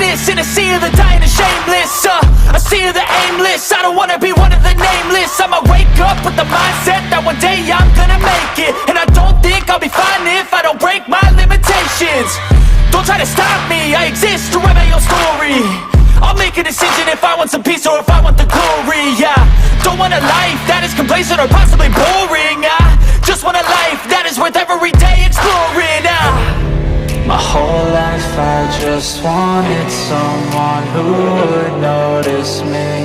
nameless in a sea of the dying and shameless. A sea of the aimless. I don't wanna be one of the nameless. I'ma wake up with the mindset that one day I'm gonna make it. And I don't think I'll be fine if I don't break my limitations. Don't try to stop me, I exist to write my own story. I'll make a decision if I want some peace or if I want the glory. Yeah, don't want a life that is complacent or possibly boring. I just want a life that is worth every day exploring. My whole life I just wanted someone who would notice me.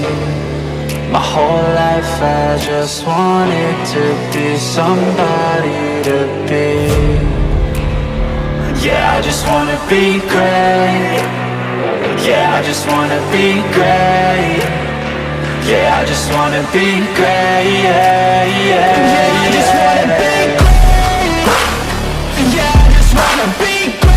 My whole life I just wanted to be somebody to be. Yeah, I just wanna be great. Yeah, I just wanna be great. Yeah, I just wanna be great. Yeah, I just wanna be great. Yeah, I just wanna be great.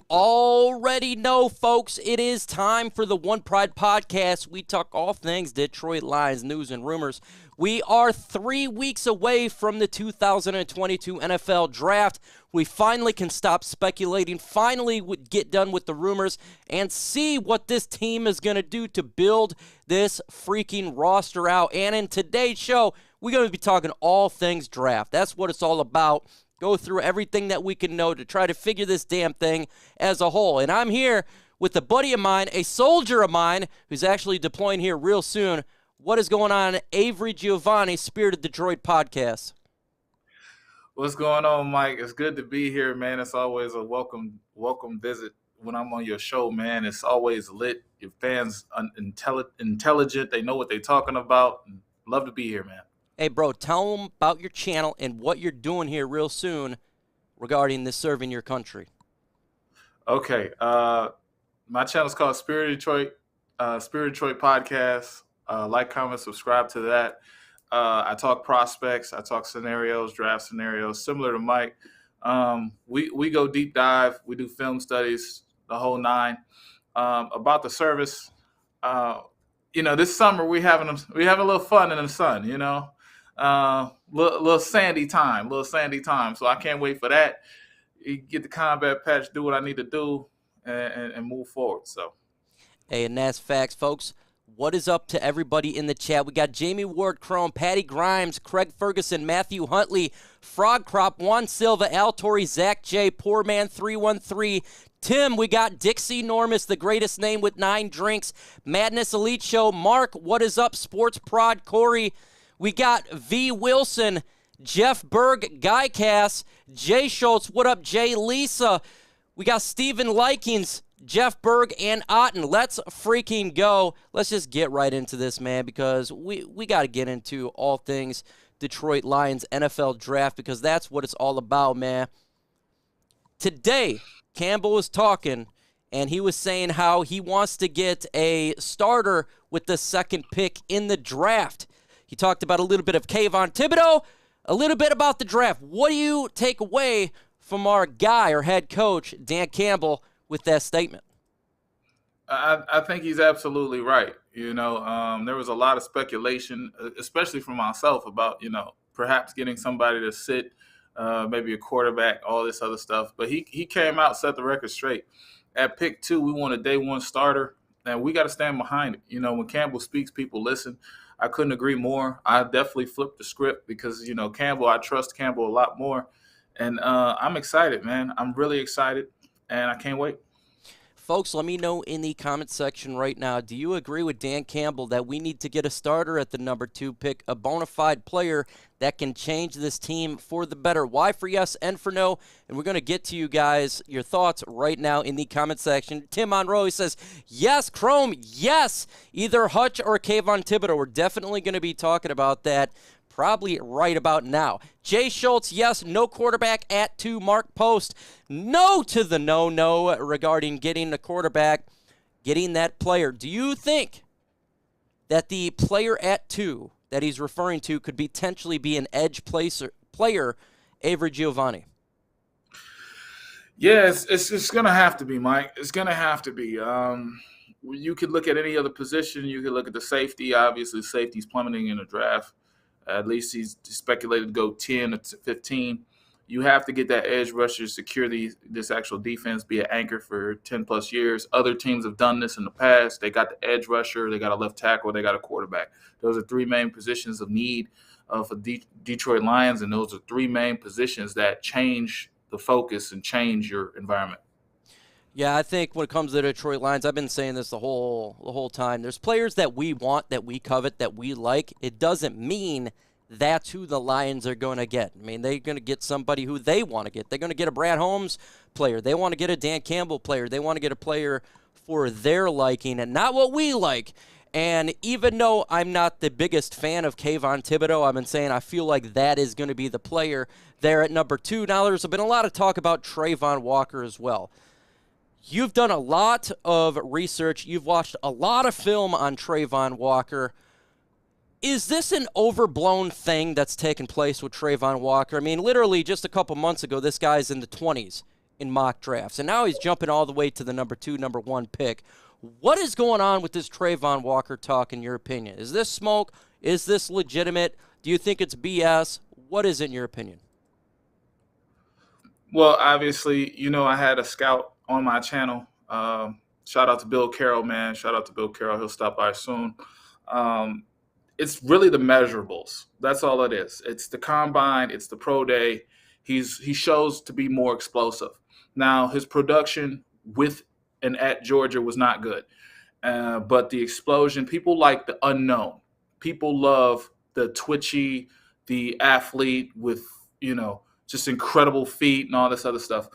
Already know, folks, it is time for the One Pride podcast. We talk all things Detroit Lions news and rumors. We are 3 weeks away from the 2022 NFL Draft. We finally can stop speculating, finally get done with the rumors, and see what this team is going to do to build this freaking roster out. And in today's show, we're going to be talking all things draft. That's what it's all about. Go through everything that we can know to try to figure this damn thing as a whole. And I'm here with a buddy of mine, a soldier of mine, who's actually deploying here real soon. What is going on, Avery Giovanni, Spirit of Detroit podcast? What's going on, Mike? It's good to be here, man. It's always a welcome visit when I'm on your show, man. It's always lit. Your fans intelligent. They know what they're talking about. Love to be here, man. Hey, bro, tell them about your channel and what you're doing here real soon regarding this serving your country. Okay. My channel is called Spirit of Detroit Podcast. Like, comment, subscribe to that. I talk prospects. I talk scenarios, draft scenarios, similar to Mike. We go deep dive. We do film studies, the whole nine. About the service, this summer we having a little fun in the sun. Little sandy time. So I can't wait for that. You get the combat patch, do what I need to do, and move forward. So, hey, and that's facts, folks. What is up to everybody in the chat? We got Jamie Ward Crone, Patty Grimes, Craig Ferguson, Matthew Huntley, Frog Crop, Juan Silva, Al Torrey, Zach J, Poor Man 313, Tim. We got Dixie Normus, the greatest name with 9 drinks, Madness Elite Show, Mark, what is up, Sports Prod, Corey. We got V Wilson, Jeff Berg, Guy Cass, Jay Schultz, what up, Jay, Lisa. We got Steven Likings, Jeff Berg, and Otten. Let's freaking go. Let's just get right into this, man, because we got to get into all things Detroit Lions NFL Draft, because that's what it's all about, man. Today, Campbell was talking, and he was saying how he wants to get a starter with the second pick in the draft. He talked about a little bit of Kayvon Thibodeaux, a little bit about the draft. What do you take away from our guy, our head coach, Dan Campbell, with that statement? I think he's absolutely right. There was a lot of speculation, especially from myself, about, perhaps getting somebody to sit, maybe a quarterback, all this other stuff. But he came out, set the record straight. At pick 2, we want a day one starter, and we got to stand behind it. When Campbell speaks, people listen. I couldn't agree more. I definitely flipped the script because, Campbell, I trust Campbell a lot more. And I'm excited, man. I'm really excited, and I can't wait. Folks, let me know in the comment section right now, do you agree with Dan Campbell that we need to get a starter at the number 2 pick, a bona fide player that can change this team for the better? Why for yes and for no? And we're going to get to you guys, your thoughts right now in the comment section. Tim Monroe says, yes, Chrome, yes, either Hutch or Kayvon Thibodeaux. We're definitely going to be talking about that probably right about now. Jay Schultz, yes, no quarterback at 2. Mark Post, no to the no regarding getting the quarterback, getting that player. Do you think that the player at 2 that he's referring to could potentially be an edge player, Avery Giovanni? Yeah, it's going to have to be, Mike. It's going to have to be. You could look at any other position. You could look at the safety. Obviously, safety's plummeting in the draft. At least he's speculated to go 10 to 15. You have to get that edge rusher to secure this actual defense, be an anchor for 10-plus years. Other teams have done this in the past. They got the edge rusher, they got a left tackle, they got a quarterback. Those are three main positions of need for Detroit Lions, and those are three main positions that change the focus and change your environment. Yeah, I think when it comes to the Detroit Lions, I've been saying this the whole time. There's players that we want, that we covet, that we like. It doesn't mean that's who the Lions are going to get. I mean, they're going to get somebody who they want to get. They're going to get a Brad Holmes player. They want to get a Dan Campbell player. They want to get a player for their liking and not what we like. And even though I'm not the biggest fan of Kayvon Thibodeaux, I've been saying I feel like that is going to be the player there at number 2. Now, there's been a lot of talk about Trayvon Walker as well. You've done a lot of research. You've watched a lot of film on Trayvon Walker. Is this an overblown thing that's taken place with Trayvon Walker? I mean, literally just a couple months ago, this guy's in the 20s in mock drafts, and now he's jumping all the way to the number 2, number 1 pick. What is going on with this Trayvon Walker talk, in your opinion? Is this smoke? Is this legitimate? Do you think it's BS? What is it in your opinion? Well, obviously, I had a scout on my channel. Shout out to Bill Carroll, man. Shout out to Bill Carroll. He'll stop by soon. It's really the measurables. That's all it is. It's the combine. It's the pro day. He shows to be more explosive. Now, his production with and at Georgia was not good. But the explosion, people like the unknown. People love the twitchy, the athlete with, just incredible feet and all this other stuff.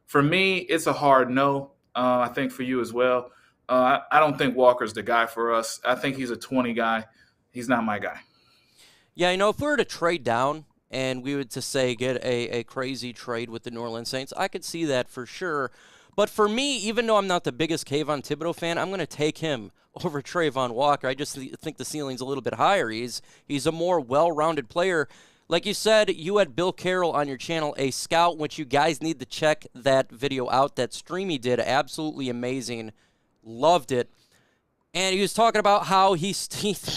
For me, it's a hard no. I think for you as well. I don't think Walker's the guy for us. I think he's a 20 guy. He's not my guy. Yeah, if we were to trade down and we would to say get a crazy trade with the New Orleans Saints, I could see that for sure. But for me, even though I'm not the biggest Kayvon Thibodeaux fan, I'm going to take him over Trayvon Walker. I just think the ceiling's a little bit higher. He's a more well-rounded player. Like you said, you had Bill Carroll on your channel, a scout, which you guys need to check that video out. That stream he did, absolutely amazing. Loved it. And he was talking about how he's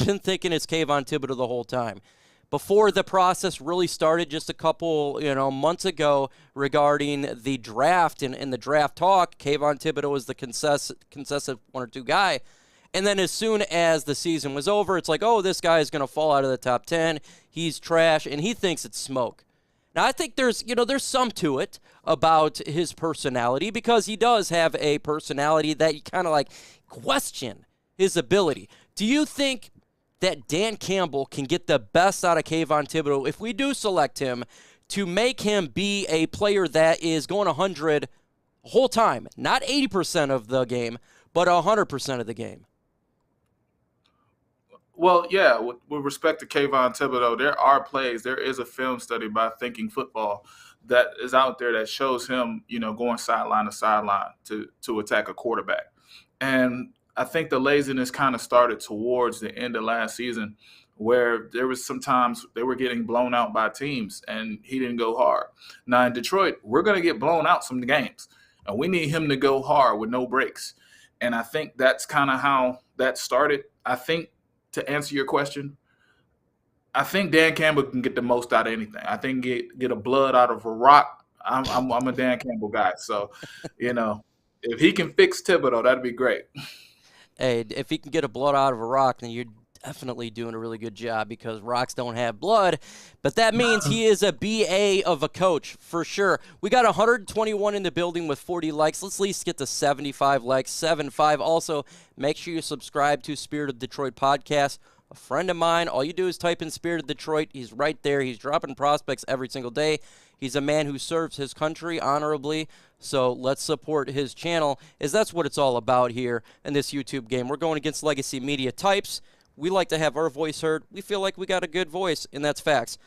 been thinking it's Kayvon Thibodeaux the whole time. Before the process really started just a couple months ago regarding the draft and the draft talk, Kayvon Thibodeaux was the consensus 1 or 2 guy. And then as soon as the season was over, it's like, oh, this guy is going to fall out of the top 10. He's trash, and he thinks it's smoke. Now, I think there's some to it about his personality, because he does have a personality that you kind of question his ability. Do you think that Dan Campbell can get the best out of Kayvon Thibodeaux if we do select him to make him be a player that is going 100 the whole time? Not 80% of the game, but 100% of the game. Well, yeah, with respect to Kayvon Thibodeaux, there are plays. There is a film study by Thinking Football that is out there that shows him, going sideline to sideline to attack a quarterback. And I think the laziness kind of started towards the end of last season, where there was sometimes they were getting blown out by teams and he didn't go hard. Now in Detroit, we're going to get blown out some games, and we need him to go hard with no breaks. And I think that's kind of how that started. I think, to answer your question, I think Dan Campbell can get the most out of anything. I think get a blood out of a rock. I'm a Dan Campbell guy. So, if he can fix Thibodeaux, that'd be great. Hey, if he can get a blood out of a rock, then you're definitely doing a really good job, because rocks don't have blood. But that means he is a BA of a coach for sure. We got 121 in the building with 40 likes. Let's at least get to 75 likes, 75. Also, make sure you subscribe to Spirit of Detroit podcast. A friend of mine, all you do is type in Spirit of Detroit. He's right there. He's dropping prospects every single day. He's a man who serves his country honorably. So let's support his channel, as that's what it's all about here in this YouTube game. We're going against legacy media types. We like to have our voice heard. We feel like we got a good voice, and that's facts.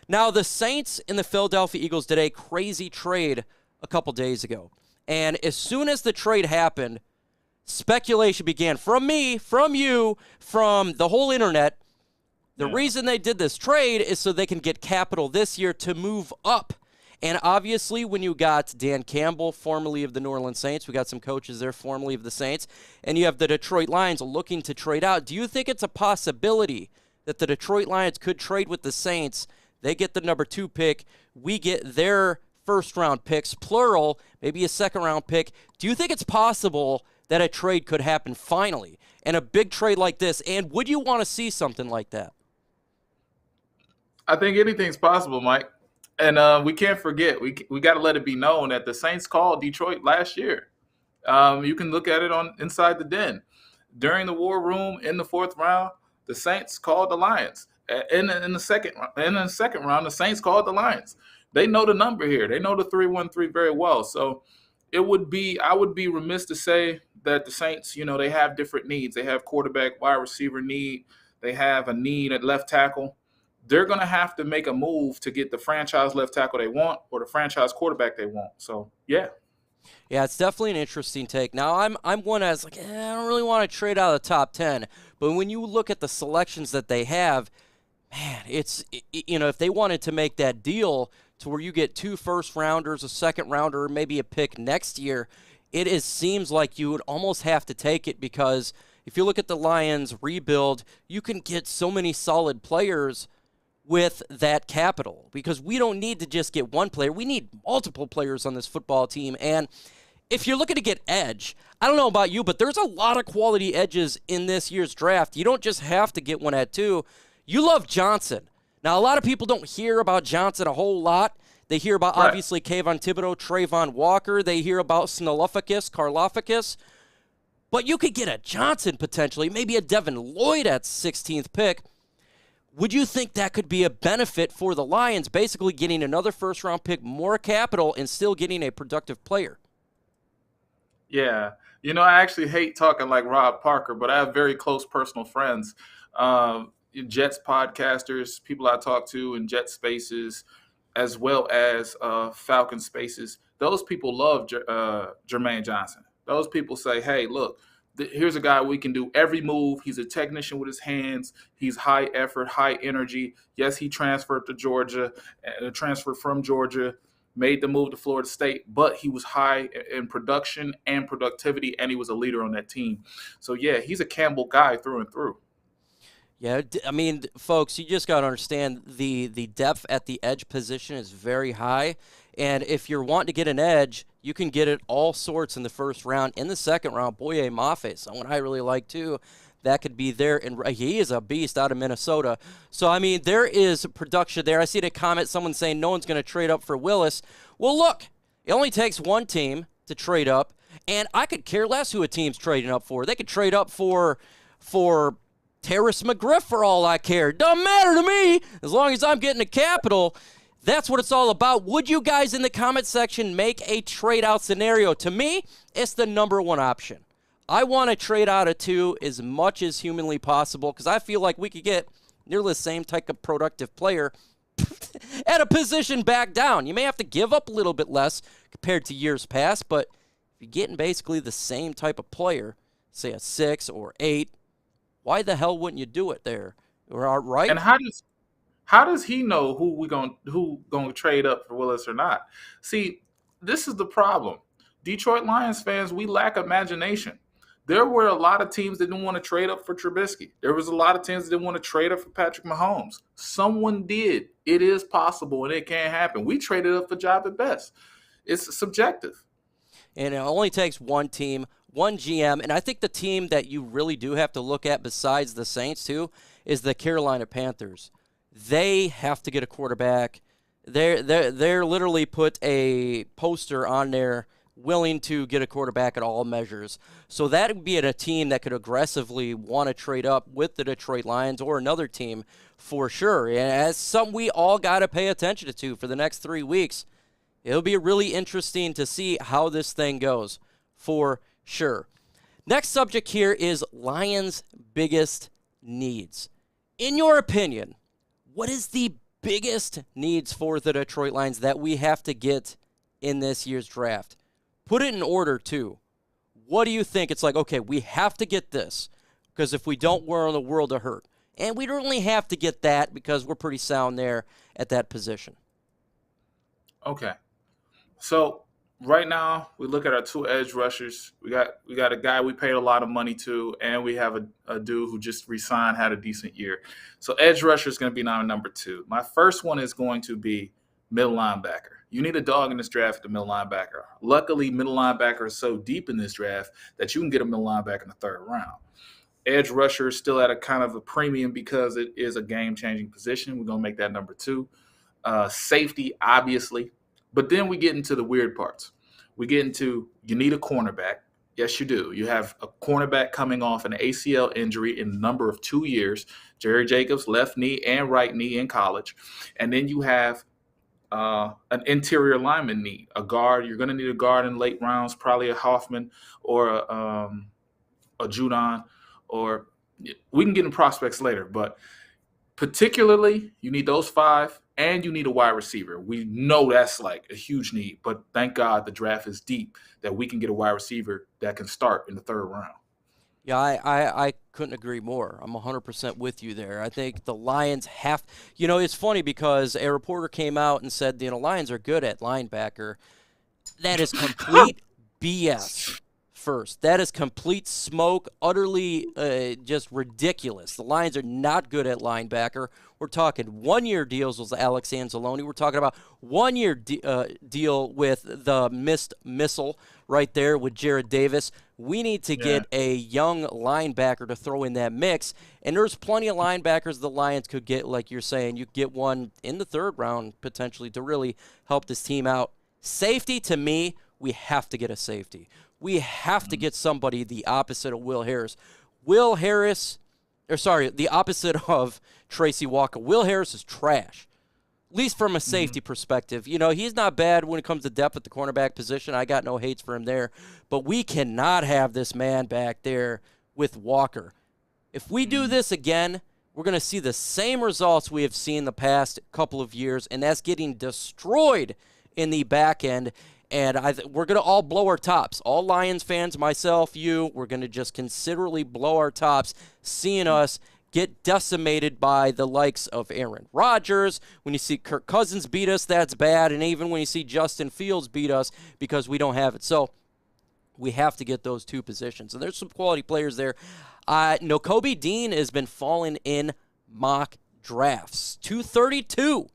Now, the Saints and the Philadelphia Eagles did a crazy trade a couple days ago. And as soon as the trade happened, speculation began from me, from you, from the whole internet. The reason they did this trade is so they can get capital this year to move up. And obviously, when you got Dan Campbell, formerly of the New Orleans Saints, we got some coaches there, formerly of the Saints, and you have the Detroit Lions looking to trade out. Do you think it's a possibility that the Detroit Lions could trade with the Saints? They get the number 2 pick. We get their first-round picks, plural, maybe a second-round pick. Do you think it's possible that a trade could happen finally, and a big trade like this? And would you want to see something like that? I think anything's possible, Mike. And we can't forget, we got to let it be known that the Saints called Detroit last year. You can look at it on Inside the Den. During the war room in the 4th round, the Saints called the Lions. In the second round, the Saints called the Lions. They know the number here. They know the 313 very well. So I would be remiss to say that the Saints, they have different needs. They have quarterback, wide receiver need. They have a need at left tackle. They're going to have to make a move to get the franchise left tackle they want or the franchise quarterback they want. So, yeah. Yeah, it's definitely an interesting take. Now, I'm one that's like, I don't really want to trade out of the top 10. But when you look at the selections that they have, man, if they wanted to make that deal to where you get 2 first-rounders, a second-rounder, maybe a pick next year, it seems like you would almost have to take it, because if you look at the Lions rebuild, you can get so many solid players with that capital, because we don't need to just get one player. We need multiple players on this football team. And if you're looking to get edge, I don't know about you, but there's a lot of quality edges in this year's draft. You don't just have to get one at 2. You love Johnson. Now, a lot of people don't hear about Johnson a whole lot. They hear about, obviously, Kayvon Thibodeaux, Trayvon Walker. They hear about Karlaftis. But you could get a Johnson potentially, maybe a Devin Lloyd at 16th pick. Would you think that could be a benefit for the Lions, basically getting another first-round pick, more capital, and still getting a productive player? Yeah. I actually hate talking like Rob Parker, but I have very close personal friends, Jets podcasters, people I talk to in Jet spaces, as well as Falcon spaces. Those people love Jermaine Johnson. Those people say, hey, look, here's a guy we can do every move. He's a technician with his hands. He's high effort, high energy. Yes, he transferred to Georgia, transferred from Georgia, made the move to Florida State, but he was high in production and productivity, and he was a leader on that team. So, yeah, he's a Campbell guy through and through. Yeah, I mean, folks, you just got to understand the depth at the edge position is very high. And if you're wanting to get an edge, you can get it all sorts in the first round. In the second round, Boye Mafe, someone I really like too, that could be there. And he is a beast out of Minnesota. So, I mean, there is production there. I see a comment, someone saying no one's going to trade up for Willis. Well, look, it only takes one team to trade up. And I could care less who a team's trading up for. They could trade up for Terrace McGriff for all I care. Doesn't matter to me as long as I'm getting the capital. That's what it's all about. Would you guys in the comment section make a trade-out scenario? To me, it's the number one option. I want to trade out of 2 as much as humanly possible, because I feel like we could get nearly the same type of productive player at a position back down. You may have to give up a little bit less compared to years past, but if you're getting basically the same type of player, say a 6 or 8, why the hell wouldn't you do it there? Right? And how does he know who going to trade up for Willis or not? See, this is the problem. Detroit Lions fans, we lack imagination. There were a lot of teams that didn't want to trade up for Trubisky. There was a lot of teams that didn't want to trade up for Patrick Mahomes. Someone did. It is possible, and it can happen. We traded up for Job at best. It's subjective. And it only takes one team, one GM, and I think the team that you really do have to look at besides the Saints too is the Carolina Panthers. They have to get a quarterback. They're literally put a poster on there willing to get a quarterback at all measures. So that would be a team that could aggressively want to trade up with the Detroit Lions or another team for sure. And as something we all got to pay attention to for the next 3 weeks. It'll be really interesting to see how this thing goes for sure. Next subject here is Lions' biggest needs. In your opinion, what is the biggest needs for the Detroit Lions that we have to get in this year's draft? Put it in order, too. What do you think? It's like, okay, we have to get this, because if we don't, we're in the world of hurt. And we don't really have to get that because we're pretty sound there at that position. Okay. So right now, we look at our 2 edge rushers. We got a guy we paid a lot of money to, and we have a dude who just re-signed, had a decent year. So edge rusher is going to be now number 2. My first one is going to be middle linebacker. You need a dog in this draft at the middle linebacker. Luckily, middle linebacker is so deep in this draft that you can get a middle linebacker in the third round. Edge rusher is still at a kind of a premium because it is a game-changing position. We're going to make that number 2. Safety, obviously. But then we get into the weird parts. We get into you need a cornerback. Yes, you do. You have a cornerback coming off an ACL injury in a number of 2 years. Jerry Jacobs, left knee and right knee in college. And then you have an interior lineman need, a guard. You're going to need a guard in late rounds, probably a Hoffman or a Judon, or we can get in prospects later. But particularly, you need those 5, and you need a wide receiver. We know that's like a huge need, but thank God the draft is deep that we can get a wide receiver that can start in the third round. Yeah, I couldn't agree more. I'm 100% with you there. I think the Lions have – it's funny because a reporter came out and said, the Lions are good at linebacker. That is complete BS. First, that is complete smoke, utterly just ridiculous. The Lions are not good at linebacker. We're talking 1-year deals with Alex Anzalone. We're talking about 1-year deal with the missed missile right there with Jared Davis. We need to get a young linebacker to throw in that mix, and there's plenty of linebackers the Lions could get, like you're saying. You get one in the third round potentially to really help this team out. Safety, to me, we have to get a safety. We have to get somebody the opposite of Will Harris. The opposite of Tracy Walker. Will Harris is trash, at least from a safety perspective. He's not bad when it comes to depth at the cornerback position. I got no hates for him there. But we cannot have this man back there with Walker. If we do this again, we're going to see the same results we have seen the past couple of years, and that's getting destroyed in the back end. And we're going to all blow our tops. All Lions fans, myself, you, we're going to just considerably blow our tops seeing us get decimated by the likes of Aaron Rodgers. When you see Kirk Cousins beat us, that's bad. And even when you see Justin Fields beat us because we don't have it. So we have to get those 2 positions. And there's some quality players there. Nakobe Bean has been falling in mock drafts. 232.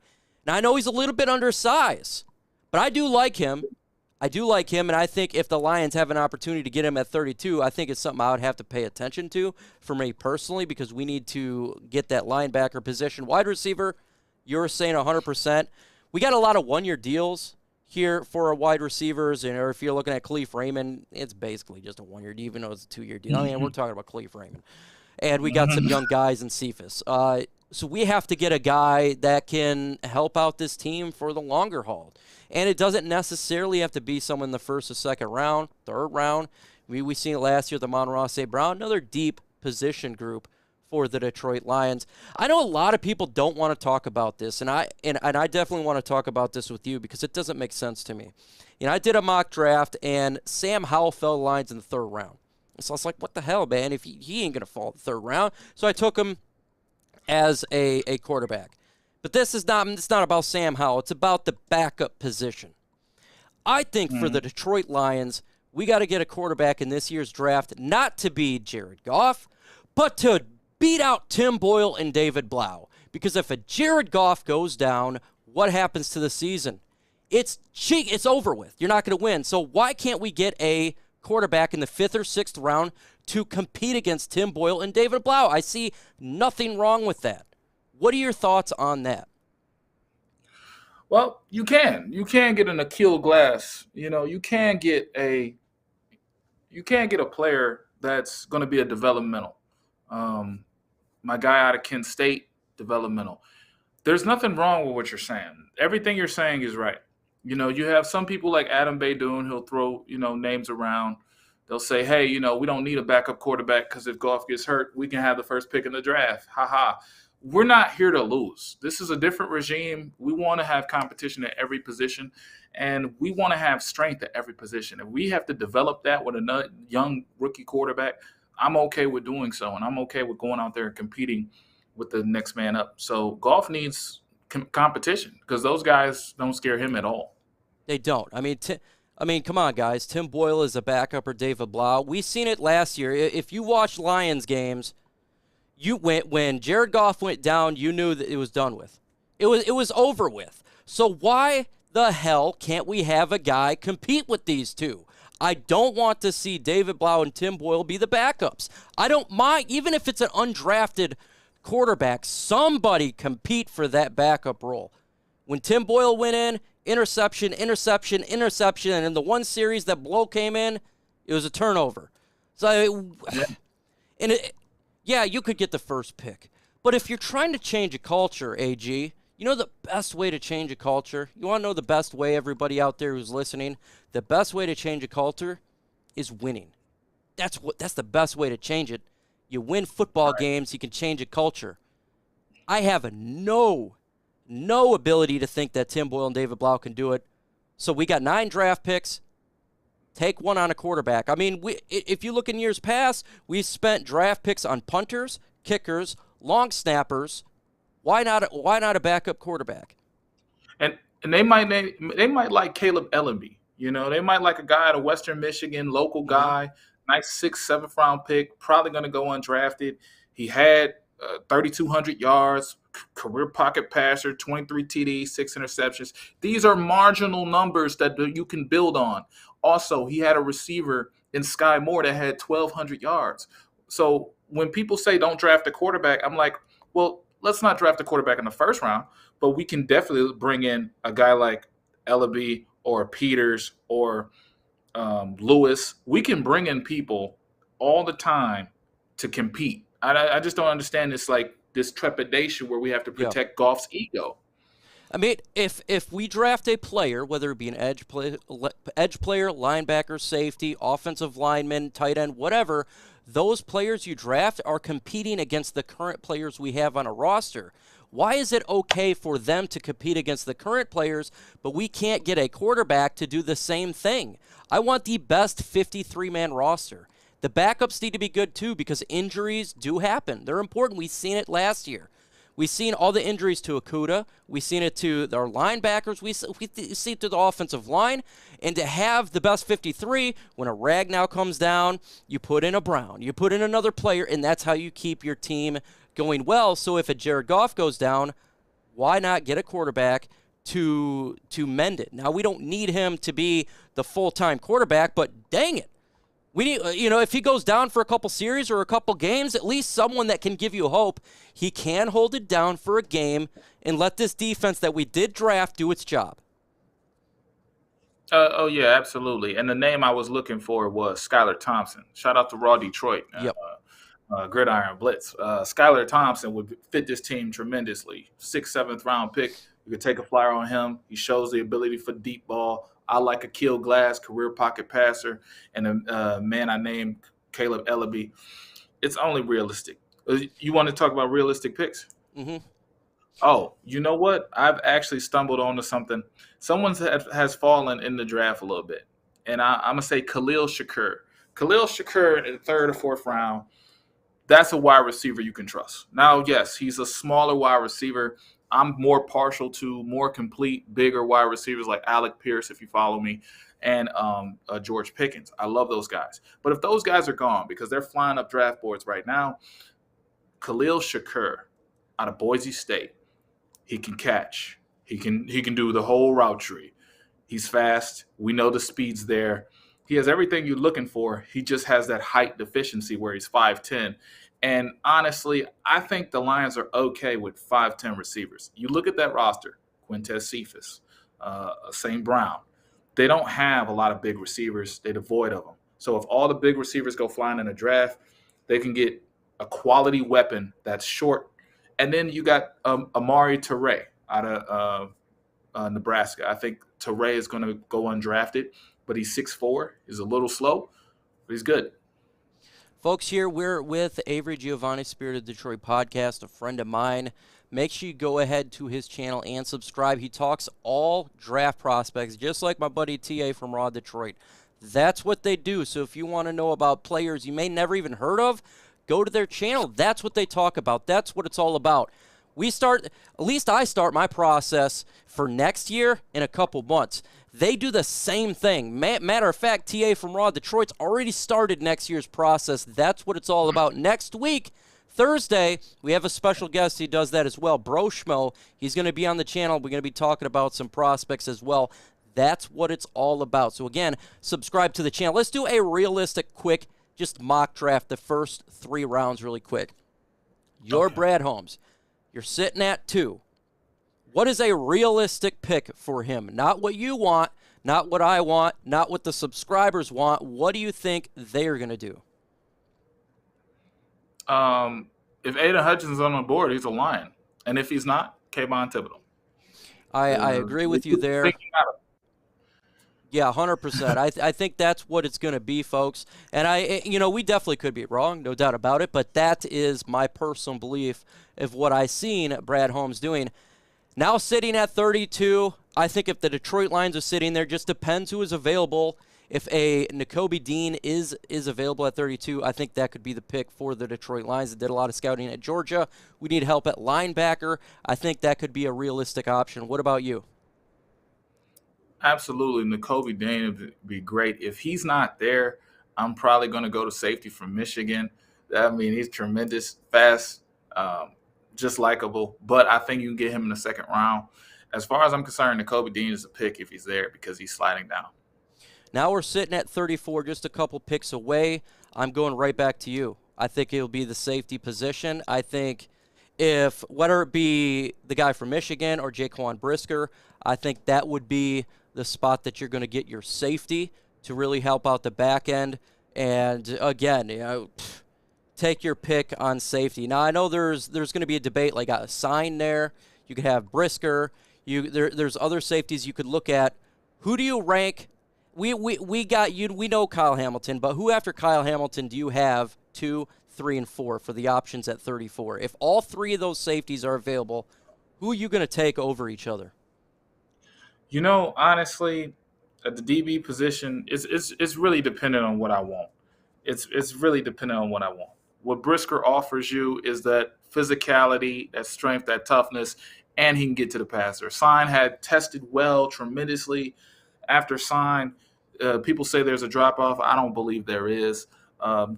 Now, I know he's a little bit undersized, but I do like him. And I think if the Lions have an opportunity to get him at 32, I think it's something I would have to pay attention to for me personally, because we need to get that linebacker position. Wide receiver, you're saying 100%. We got a lot of 1-year deals here for our wide receivers, or if you're looking at Khalif Raymond, it's basically just a 1-year deal, even though it's a 2-year deal. We're talking about Khalif Raymond. And we got some young guys in Cephas. So we have to get a guy that can help out this team for the longer haul. And it doesn't necessarily have to be someone in the first or second round, third round. We seen it last year, the Monroe St. Brown, another deep position group for the Detroit Lions. I know a lot of people don't want to talk about this, and I definitely want to talk about this with you because it doesn't make sense to me. I did a mock draft, and Sam Howell fell to the Lions in the third round. So I was like, what the hell, man? If he ain't going to fall in the third round. So I took him as a quarterback. But it's not about Sam Howell. It's about the backup position. I think for the Detroit Lions, we got to get a quarterback in this year's draft, not to be Jared Goff, but to beat out Tim Boyle and David Blau. Because if a Jared Goff goes down, what happens to the season? It's over with. You're not going to win. So why can't we get a quarterback in the 5th or 6th round to compete against Tim Boyle and David Blau? I see nothing wrong with that. What are your thoughts on that? Well, you can get an Akil Glass. You can get a player that's going to be a developmental. My guy out of Kent State, developmental. There's nothing wrong with what you're saying. Everything you're saying is right. You have some people like Adam Baydoun. He'll throw names around. They'll say, hey, we don't need a backup quarterback because if Goff gets hurt, we can have the first pick in the draft. Ha ha. We're not here to lose. This is a different regime. We want to have competition at every position, and we want to have strength at every position. If we have to develop that with a young rookie quarterback, I'm okay with doing so, and I'm okay with going out there and competing with the next man up. So Goff needs competition because those guys don't scare him at all. They don't. I mean, come on, guys. Tim Boyle is a backup or David Blau. We seen it last year. If you watch Lions games, when Jared Goff went down, you knew that it was done with. It was over with. So why the hell can't we have a guy compete with these two? I don't want to see David Blau and Tim Boyle be the backups. I don't mind, even if it's an undrafted quarterback, somebody compete for that backup role. When Tim Boyle went in, interception, interception, interception, and in the one series that Blow came in, it was a turnover. So, you could get the first pick. But if you're trying to change a culture, AG, you know the best way to change a culture? You want to know the best way, everybody out there who's listening? The best way to change a culture is winning. That's the best way to change it. You win football games, you can change a culture. I have no ability to think that Tim Boyle and David Blau can do it. So we got 9 draft picks. Take one on a quarterback. I mean, if you look in years past, we spent draft picks on punters, kickers, long snappers. Why not a backup quarterback? And they might like Caleb Ellenby. You know, they might like a guy out of Western Michigan, local guy, nice 6th, 7th round pick, probably going to go undrafted. He had 3,200 yards, career pocket passer, 23 TDs, 6 interceptions. These are marginal numbers that you can build on. Also, he had a receiver in Sky Moore that had 1,200 yards. So when people say don't draft a quarterback, I'm like, well, let's not draft a quarterback in the first round, but we can definitely bring in a guy like Ellaby or Peters or Lewis. We can bring in people all the time to compete. I just don't understand this trepidation where we have to protect Goff's ego. I mean, if we draft a player, whether it be an edge player, linebacker, safety, offensive lineman, tight end, whatever, those players you draft are competing against the current players we have on a roster. Why is it okay for them to compete against the current players, but we can't get a quarterback to do the same thing? I want the best 53-man roster. The backups need to be good too because injuries do happen. They're important. We've seen it last year. We've seen all the injuries to Okudah. We've seen it to our linebackers. We see it to the offensive line. And to have the best 53, when a Ragnow comes down, you put in a Brown. You put in another player, and that's how you keep your team going well. So if a Jared Goff goes down, why not get a quarterback to mend it? Now, we don't need him to be the full-time quarterback, but dang it. We need, if he goes down for a couple series or a couple games, at least someone that can give you hope. He can hold it down for a game and let this defense that we did draft do its job. Yeah, absolutely. And the name I was looking for was Skylar Thompson. Shout out to Raw Detroit. Yep. Gridiron Blitz. Skylar Thompson would fit this team tremendously. 6th, 7th round pick. You could take a flyer on him. He shows the ability for deep ball. I like Akil Glass, career pocket passer, and a man I named Caleb Ellaby. It's only realistic. You want to talk about realistic picks? Mm-hmm. Oh, you know what? I've actually stumbled onto something. Someone has fallen in the draft a little bit, and I'm going to say Khalil Shakur. Khalil Shakur in the 3rd or 4th round, that's a wide receiver you can trust. Now, yes, he's a smaller wide receiver. I'm more partial to more complete, bigger wide receivers like Alec Pierce, if you follow me, and George Pickens. I love those guys. But if those guys are gone because they're flying up draft boards right now, Khalil Shakur out of Boise State, he can catch. He can do the whole route tree. He's fast. We know the speed's there. He has everything you're looking for. He just has that height deficiency where he's 5'10". And honestly, I think the Lions are okay with 5'10" receivers. You look at that roster, Quintez Cephas, St. Brown. They don't have a lot of big receivers. They're devoid of them. So if all the big receivers go flying in a draft, they can get a quality weapon that's short. And then you got Amari Toure out of Nebraska. I think Toure is going to go undrafted, but he's 6'4". He's a little slow, but he's good. Folks, here we're with Avery Giovanni, Spirit of Detroit podcast, a friend of mine. Make sure you go ahead to his channel and subscribe. He talks all draft prospects, just like my buddy TA from Raw Detroit. That's what they do. So if you want to know about players you may never even heard of, go to their channel. That's what they talk about. That's what it's all about. At least I start my process for next year in a couple months. They do the same thing. Matter of fact, TA from Raw Detroit's already started next year's process. That's what it's all about. Next week, Thursday, we have a special guest. He does that as well. Broshmo, he's going to be on the channel. We're going to be talking about some prospects as well. That's what it's all about. So, again, subscribe to the channel. Let's do a realistic, quick, just mock draft the first 3 rounds really quick. You're Brad Holmes. You're sitting at 2. What is a realistic pick for him? Not what you want, not what I want, not what the subscribers want. What do you think they're going to do? If Aiden Hutchins is on the board, he's a Lion. And if he's not, Kayvon Thibodeaux. I agree with you there. Yeah, 100%. I think that's what it's going to be, folks. And we definitely could be wrong, no doubt about it, but that is my personal belief of what I've seen Brad Holmes doing. Now sitting at 32, I think if the Detroit Lions are sitting there, just depends who is available. If a Nakobe Bean is available at 32, I think that could be the pick for the Detroit Lions. They did a lot of scouting at Georgia. We need help at linebacker. I think that could be a realistic option. What about you? Absolutely. Nakobe Bean would be great. If he's not there, I'm probably going to go to safety from Michigan. I mean, he's tremendous, fast, just likable, but I think you can get him in the second round. As far as I'm concerned, Nakobe Bean is a pick if he's there because he's sliding down. Now we're sitting at 34, just a couple picks away. I'm going right back to you. I think it'll be the safety position. I think if, whether it be the guy from Michigan or Jaquan Brisker, I think that would be the spot that you're going to get your safety to really help out the back end. And again, take your pick on safety. Now, I know there's going to be a debate, like a sign there. You could have Brisker. There's other safeties you could look at. Who do you rank? We got you. We know Kyle Hamilton, but who after Kyle Hamilton do you have 2, 3, and 4 for the options at 34? If all 3 of those safeties are available, who are you going to take over each other? Honestly, at the DB position, it's really dependent on what I want. It's really dependent on what I want. What Brisker offers you is that physicality, that strength, that toughness, and he can get to the passer. Sign had tested well tremendously. After Sign, people say there's a drop-off. I don't believe there is.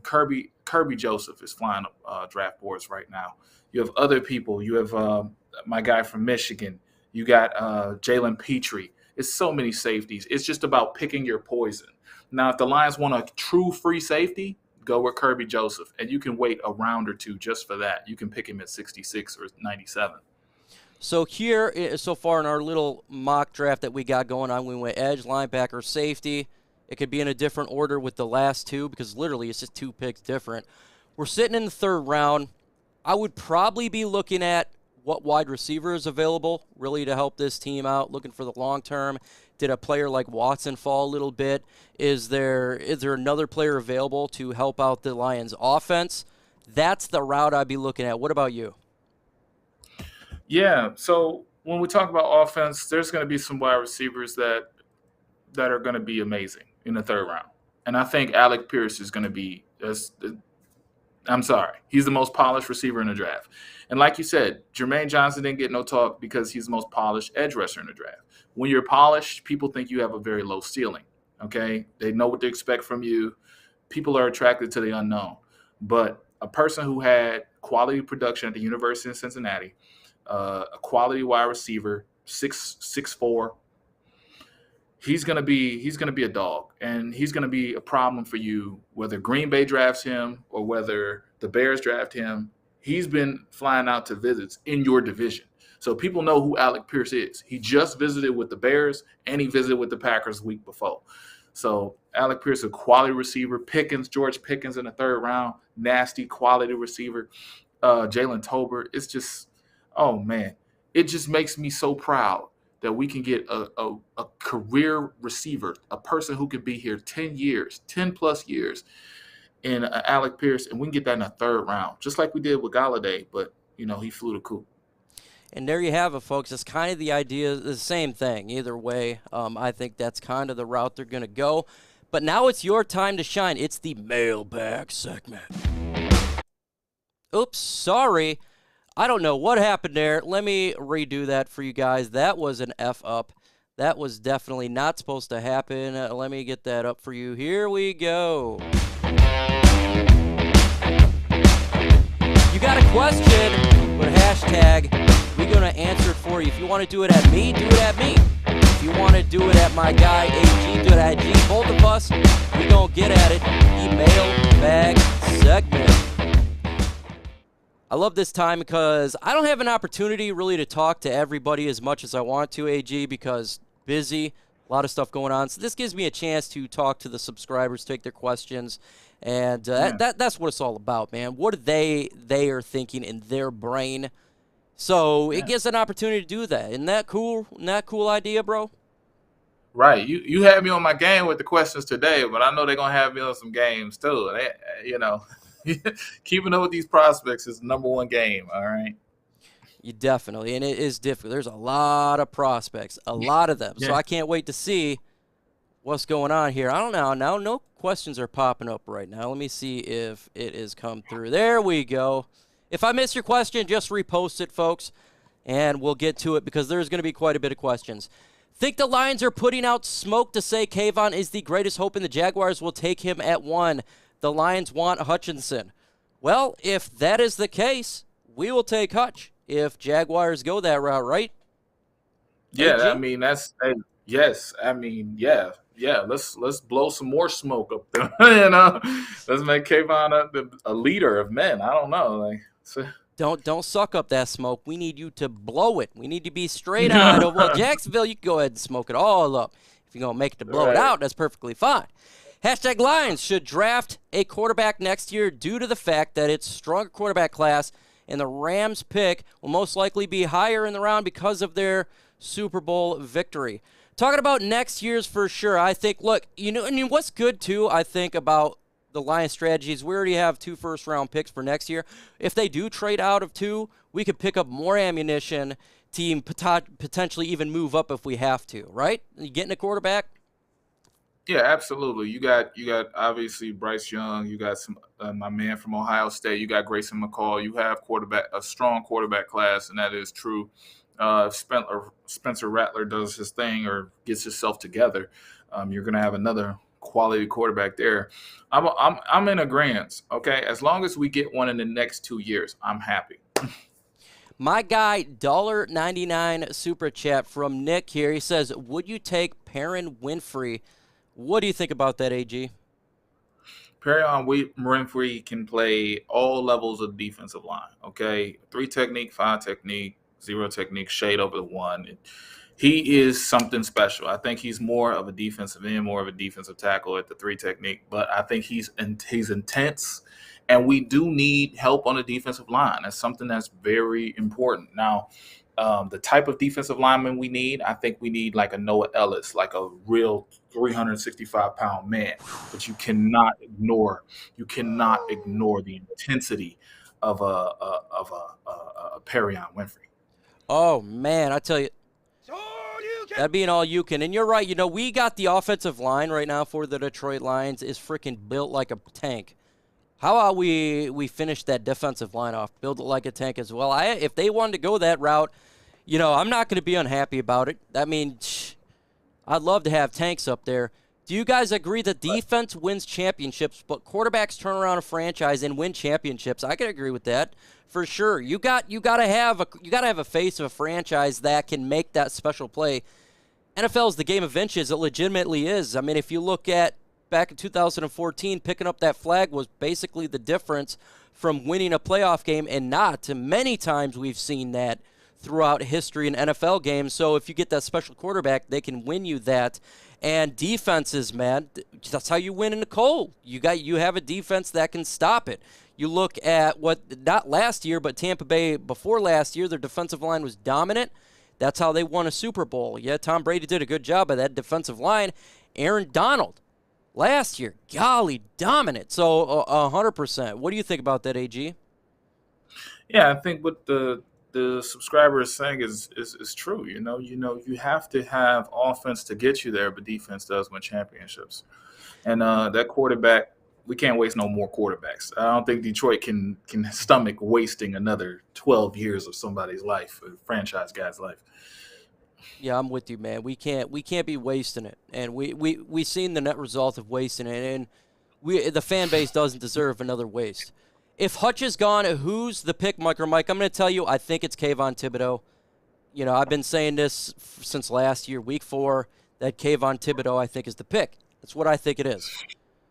Kirby Joseph is flying draft boards right now. You have other people. You have my guy from Michigan. You got Jalen Petrie. It's so many safeties. It's just about picking your poison. Now, if the Lions want a true free safety, go with Kirby Joseph, and you can wait a round or 2 just for that. You can pick him at 66 or 97. So here, so far in our little mock draft that we got going on, we went edge, linebacker, safety. It could be in a different order with the last 2 because literally it's just 2 picks different. We're sitting in the 3rd round. I would probably be looking at what wide receiver is available really to help this team out, looking for the long term. Did a player like Watson fall a little bit? Is there another player available to help out the Lions offense? That's the route I'd be looking at. What about you? Yeah, so when we talk about offense, there's going to be some wide receivers that are going to be amazing in the 3rd round. And I think Alec Pierce is going to be he's the most polished receiver in the draft. And like you said, Jermaine Johnson didn't get no talk because he's the most polished edge rusher in the draft. When you're polished, people think you have a very low ceiling, okay? They know what to expect from you. People are attracted to the unknown. But a person who had quality production at the University of Cincinnati, a quality wide receiver, 6'4", he's gonna be a dog, and he's gonna be a problem for you whether Green Bay drafts him or whether the Bears draft him. He's been flying out to visits in your division, so people know who Alec Pierce is. He just visited with the Bears and he visited with the Packers the week before. So Alec Pierce, a quality receiver. George Pickens in the 3rd round, nasty quality receiver. Jalen Tolbert. It's just, oh man, it just makes me so proud that we can get a career receiver, a person who could be here 10 plus years in Alec Pierce, and we can get that in the 3rd round, just like we did with Galladay, but, he flew the coop. And there you have it, folks. It's kind of the idea, the same thing. Either way, I think that's kind of the route they're going to go. But now it's your time to shine. It's the mailbag segment. Oops, sorry. I don't know what happened there. Let me redo that for you guys. That was an F up. That was definitely not supposed to happen. Let me get that up for you. Here we go. You got a question, put a hashtag. We're going to answer it for you. If you want to do it at me, do it at me. If you want to do it at my guy, AG, do it at G. Both of us, we're going to get at it. Email bag segment. I love this time because I don't have an opportunity really to talk to everybody as much as I want to, AG, because busy, a lot of stuff going on. So this gives me a chance to talk to the subscribers, take their questions, and that's what it's all about, man. What are they are thinking in their brain? So it gives an opportunity to do that. Isn't that cool? Isn't that a cool idea, bro? Right. You had me on my game with the questions today, but I know they're going to have me on some games too. Keeping up with these prospects is the number one game, all right? You definitely, and it is difficult. There's a lot of prospects, a lot of them. Yeah. So I can't wait to see what's going on here. I don't know. Now, no questions are popping up right now. Let me see if it has come through. There we go. If I miss your question, just repost it, folks, and we'll get to it because there's going to be quite a bit of questions. Think the Lions are putting out smoke to say Kayvon is the greatest hope and the Jaguars will take him at 1. The Lions want Hutchinson. Well, if that is the case, we will take Hutch if Jaguars go that route, right? Yeah, AG? I mean yes. I mean, yeah. Let's blow some more smoke up there. Let's make Kayvon a leader of men. I don't know, Don't suck up that smoke. We need you to blow it. We need to be straight on. Well, Jacksonville, you can go ahead and smoke it all up. If you're going to make it to blow it out, that's perfectly fine. Hashtag Lions should draft a quarterback next year due to the fact that it's a stronger quarterback class, and the Rams pick will most likely be higher in the round because of their Super Bowl victory. Talking about next year's for sure, I think, look, and what's good, too, I think, about the Lions strategies, we already have 2 first-round picks for next year. If they do trade out of 2, we could pick up more ammunition, team potentially even move up if we have to, right? You getting a quarterback? Yeah, absolutely. You got obviously Bryce Young. You got some my man from Ohio State. You got Grayson McCall. You have a strong quarterback class, and that is true. If Spencer Rattler does his thing or gets himself together, you're going to have another quality quarterback there. I'm in agreement. Okay, as long as we get one in the next 2 years, I'm happy. My guy, $1.99 super chat from Nick here. He says, "Would you take Perrin Winfrey?" What do you think about that, AG? Perrin Winfrey can play all levels of defensive line. Okay, 3 technique, 5 technique, 0 technique, shade over the 1. He is something special. I think he's more of a defensive end, more of a defensive tackle at the 3 technique. But I think he's intense, and we do need help on the defensive line. That's something that's very important. Now, the type of defensive lineman we need, I think we need like a Noah Ellis, like a real 365-pound man. But you cannot ignore the intensity of a Perrin Winfrey. Oh man, I tell you, that'd be an all-you-can. And you're right. We got the offensive line right now for the Detroit Lions is freaking built like a tank. How about we finish that defensive line off, build it like a tank as well? If they wanted to go that route, I'm not going to be unhappy about it. I mean, I'd love to have tanks up there. Do you guys agree that defense wins championships, but quarterbacks turn around a franchise and win championships? I can agree with that for sure. You got to have a face of a franchise that can make that special play. NFL is the game of inches. It legitimately is. I mean, if you look at back in 2014, picking up that flag was basically the difference from winning a playoff game and not. And many times we've seen that throughout history in NFL games. So if you get that special quarterback, they can win you that. And defenses, man, that's how you win in the cold. You have a defense that can stop it. You look at not last year, but Tampa Bay before last year, their defensive line was dominant. That's how they won a Super Bowl. Yeah, Tom Brady did a good job of that defensive line. Aaron Donald, last year, golly, dominant. So 100%. What do you think about that, AG? Yeah, I think what the subscriber is saying is true. You have to have offense to get you there, but defense does win championships. And that quarterback, we can't waste no more quarterbacks. I don't think Detroit can stomach wasting another 12 years of somebody's life, a franchise guy's life. Yeah, I'm with you, man. We can't be wasting it, and we seen the net result of wasting it, and the fan base doesn't deserve another waste. If Hutch is gone, who's the pick, MicroMike? I'm going to tell you, I think it's Kayvon Thibodeaux. You know, I've been saying this since last year, week 4, that Kayvon Thibodeaux, I think, is the pick. That's what I think it is.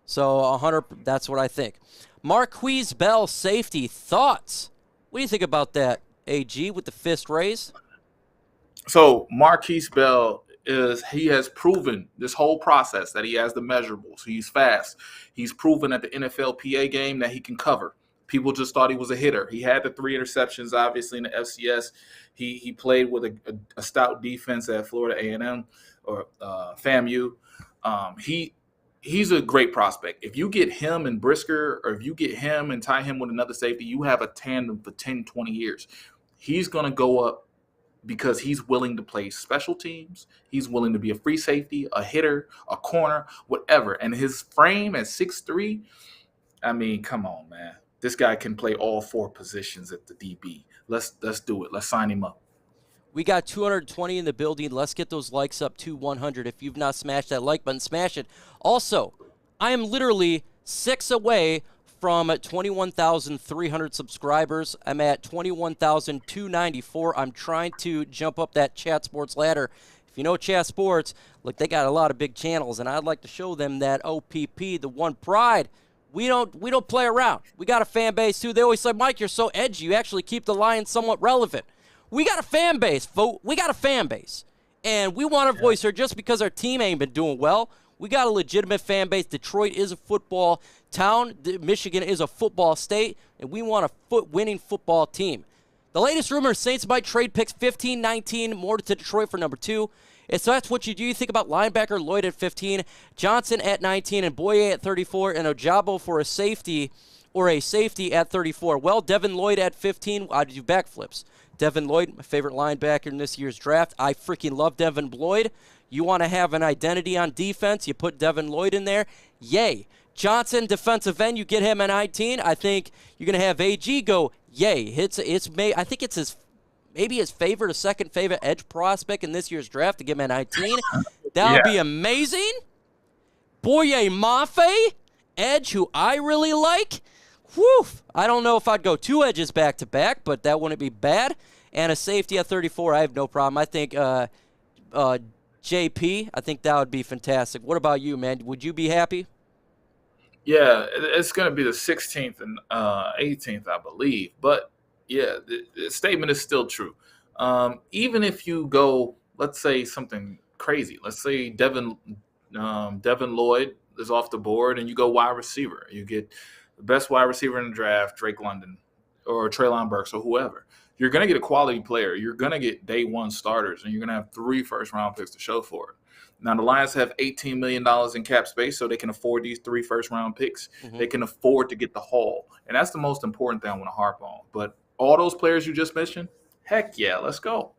So, 100, that's what I think. Marquise Bell, safety, thoughts? What do you think about that, AG, with the fist raised? So, Marquise Bell he has proven this whole process that he has the measurables. He's fast. He's proven at the NFLPA game that he can cover. People just thought he was a hitter. He had the 3 interceptions, obviously, in the FCS. He played with a stout defense at Florida A&M or FAMU. He's a great prospect. If you get him and Brisker, or if you get him and tie him with another safety, you have a tandem for 10, 20 years. He's going to go up because he's willing to play special teams. He's willing to be a free safety, a hitter, a corner, whatever. And his frame at 6'3", I mean, come on, man. This guy can play all 4 positions at the DB. Let's do it. Let's sign him up. We got 220 in the building. Let's get those likes up to 100. If you've not smashed that like button, smash it. Also, I am literally 6 away from 21,300 subscribers. I'm at 21,294. I'm trying to jump up that Chat Sports ladder. If you know Chat Sports, look, they got a lot of big channels, and I'd like to show them that OPP, the one pride. We don't play around. We got a fan base, too. They always say, Mike, you're so edgy. You actually keep the Lions somewhat relevant. We got a fan base, folks. We got a fan base. And we want to voice her just because our team ain't been doing well. We got a legitimate fan base. Detroit is a football town. Michigan is a football state. And we want a winning football team. The latest rumor, Saints might trade picks 15-19 more to Detroit for number 2. And so that's what you do. You think about linebacker Lloyd at 15, Johnson at 19, and Boye at 34, and Ojabo for a safety at 34. Well, Devin Lloyd at 15, I do backflips. Devin Lloyd, my favorite linebacker in this year's draft. I freaking love Devin Lloyd. You want to have an identity on defense, you put Devin Lloyd in there. Yay. Johnson, defensive end, you get him at 19. I think you're going to have AG go, yay. I think it's maybe his favorite or second favorite edge prospect in this year's draft to get him at 19. That would be amazing. Boye Mafe, edge, who I really like. Whew. I don't know if I'd go 2 edges back-to-back, but that wouldn't be bad. And a safety at 34, I have no problem. I think JP, I think that would be fantastic. What about you, man? Would you be happy? Yeah, it's going to be the 16th and 18th, I believe. But, yeah, the statement is still true. Even if you go, let's say, something crazy. Let's say Devin Lloyd is off the board and you go wide receiver. You get the best wide receiver in the draft, Drake London or Traylon Burks or whoever. You're going to get a quality player. You're going to get day 1 starters, and you're going to have 3 first-round picks to show for it. Now, the Lions have $18 million in cap space, so they can afford these 3 first-round picks. Mm-hmm. They can afford to get the haul, and that's the most important thing I want to harp on. But all those players you just mentioned, heck yeah, let's go.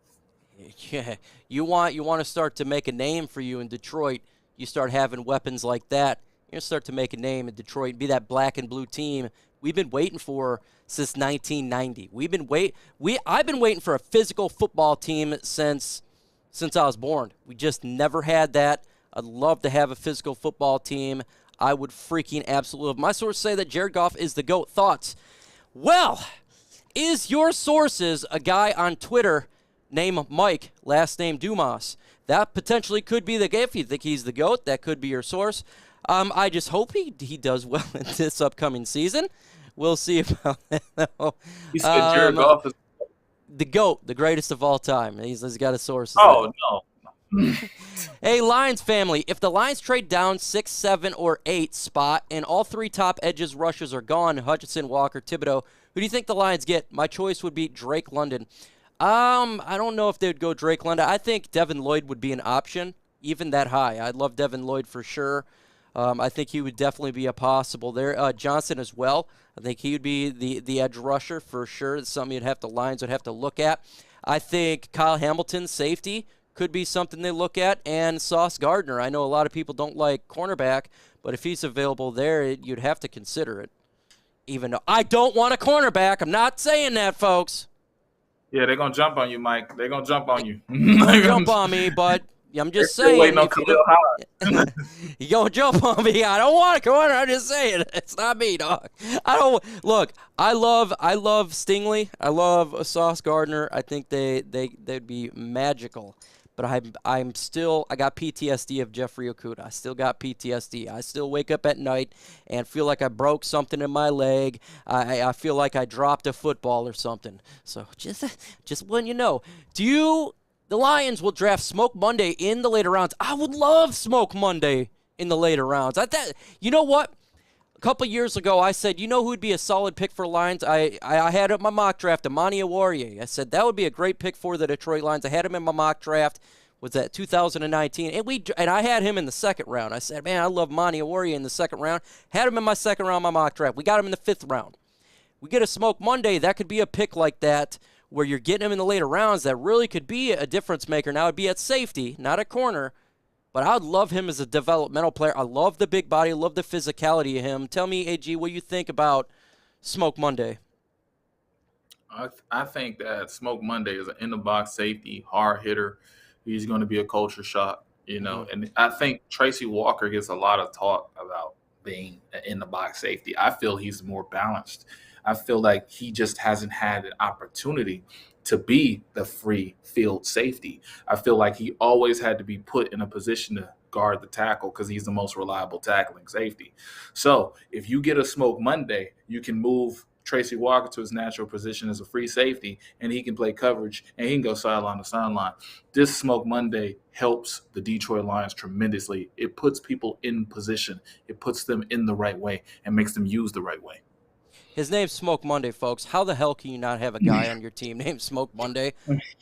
Yeah, you want to start to make a name for you in Detroit. You start having weapons like that. You're going to start to make a name in Detroit and be that black and blue team we've been waiting for since 1990. I've been waiting for a physical football team since I was born. We just never had that. I'd love to have a physical football team. I would freaking absolutely love. My sources say that Jared Goff is the GOAT. Thoughts? Well, is your sources a guy on Twitter named Mike, last name Dumas? That potentially could be the guy. If you think he's the GOAT, that could be your source. I just hope he does well in this upcoming season. We'll see about that. He said Jared Goff is the GOAT, the greatest of all time. He's got a source. Oh, no. Hey, Lions family, if the Lions trade down 6, 7, or 8 spot and all 3 top edges rushers are gone, Hutchinson, Walker, Thibodeaux, who do you think the Lions get? My choice would be Drake London. I don't know if they would go Drake London. I think Devin Lloyd would be an option, even that high. I'd love Devin Lloyd for sure. I think he would definitely be a possible there. Johnson as well. I think he would be the edge rusher for sure. It's something Lions would have to look at. I think Kyle Hamilton, safety, could be something they look at. And Sauce Gardner. I know a lot of people don't like cornerback, but if he's available there, you'd have to consider it. Even though I don't want a cornerback. I'm not saying that, folks. Yeah, they're going to jump on you, Mike. They're going to jump on you. Don't jump on me, but I'm just They're still saying. waiting on If you Khalil Hyde. you gonna jump on me? I don't want to come on. I'm just saying. It's not me, dog. I don't look. I love Stingley. I love Sauce Gardner. I think they'd be magical. But I'm still, I got PTSD of Jeffrey Okudah. I still got PTSD. I still wake up at night and feel like I broke something in my leg. I feel like I dropped a football or something. So just when you know, the Lions will draft Smoke Monday in the later rounds. I would love Smoke Monday in the later rounds. You know what? A couple years ago, I said, you know who would be a solid pick for Lions? I had up my mock draft, Amani Okwara. I said that would be a great pick for the Detroit Lions. I had him in my mock draft. Was that 2019? And I had him in the second round. I said, man, I love Amani Okwara in the second round. Had him in my second round, my mock draft. We got him in the fifth round. We get a Smoke Monday. That could be a pick like that where you're getting him in the later rounds that really could be a difference maker. Now, it'd be at safety, not at corner. But I would love him as a developmental player. I love the big body. I love the physicality of him. Tell me, AG, what you think about Smoke Monday. I think that Smoke Monday is an in-the-box safety, hard hitter. He's going to be a culture shock, And I think Tracy Walker gets a lot of talk about being an in-the-box safety. I feel he's more balanced. I feel like he just hasn't had an opportunity to be the free field safety. I feel like he always had to be put in a position to guard the tackle because he's the most reliable tackling safety. So if you get a Smoke Monday, you can move Tracy Walker to his natural position as a free safety, and he can play coverage, and he can go sideline to sideline. This Smoke Monday helps the Detroit Lions tremendously. It puts people in position. It puts them in the right way and makes them use the right way. His name's Smoke Monday, folks. How the hell can you not have a guy on your team named Smoke Monday?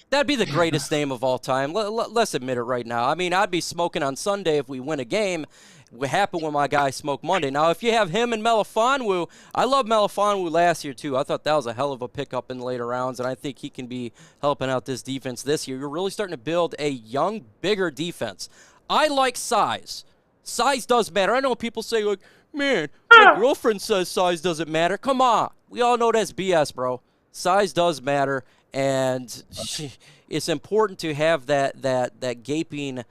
That'd be the greatest name of all time. Let's admit it right now. I mean, I'd be smoking on Sunday if we win a game. What happened with my guy Smoke Monday? Now, if you have him and Melifonwu, I love Melifonwu last year too. I thought that was a hell of a pickup in the later rounds, and I think he can be helping out this defense this year. You're really starting to build a young, bigger defense. I like size. Size does matter. I know people say, like, man, my girlfriend says size doesn't matter. Come on. We all know that's BS, bro. Size does matter, and it's important to have that gaping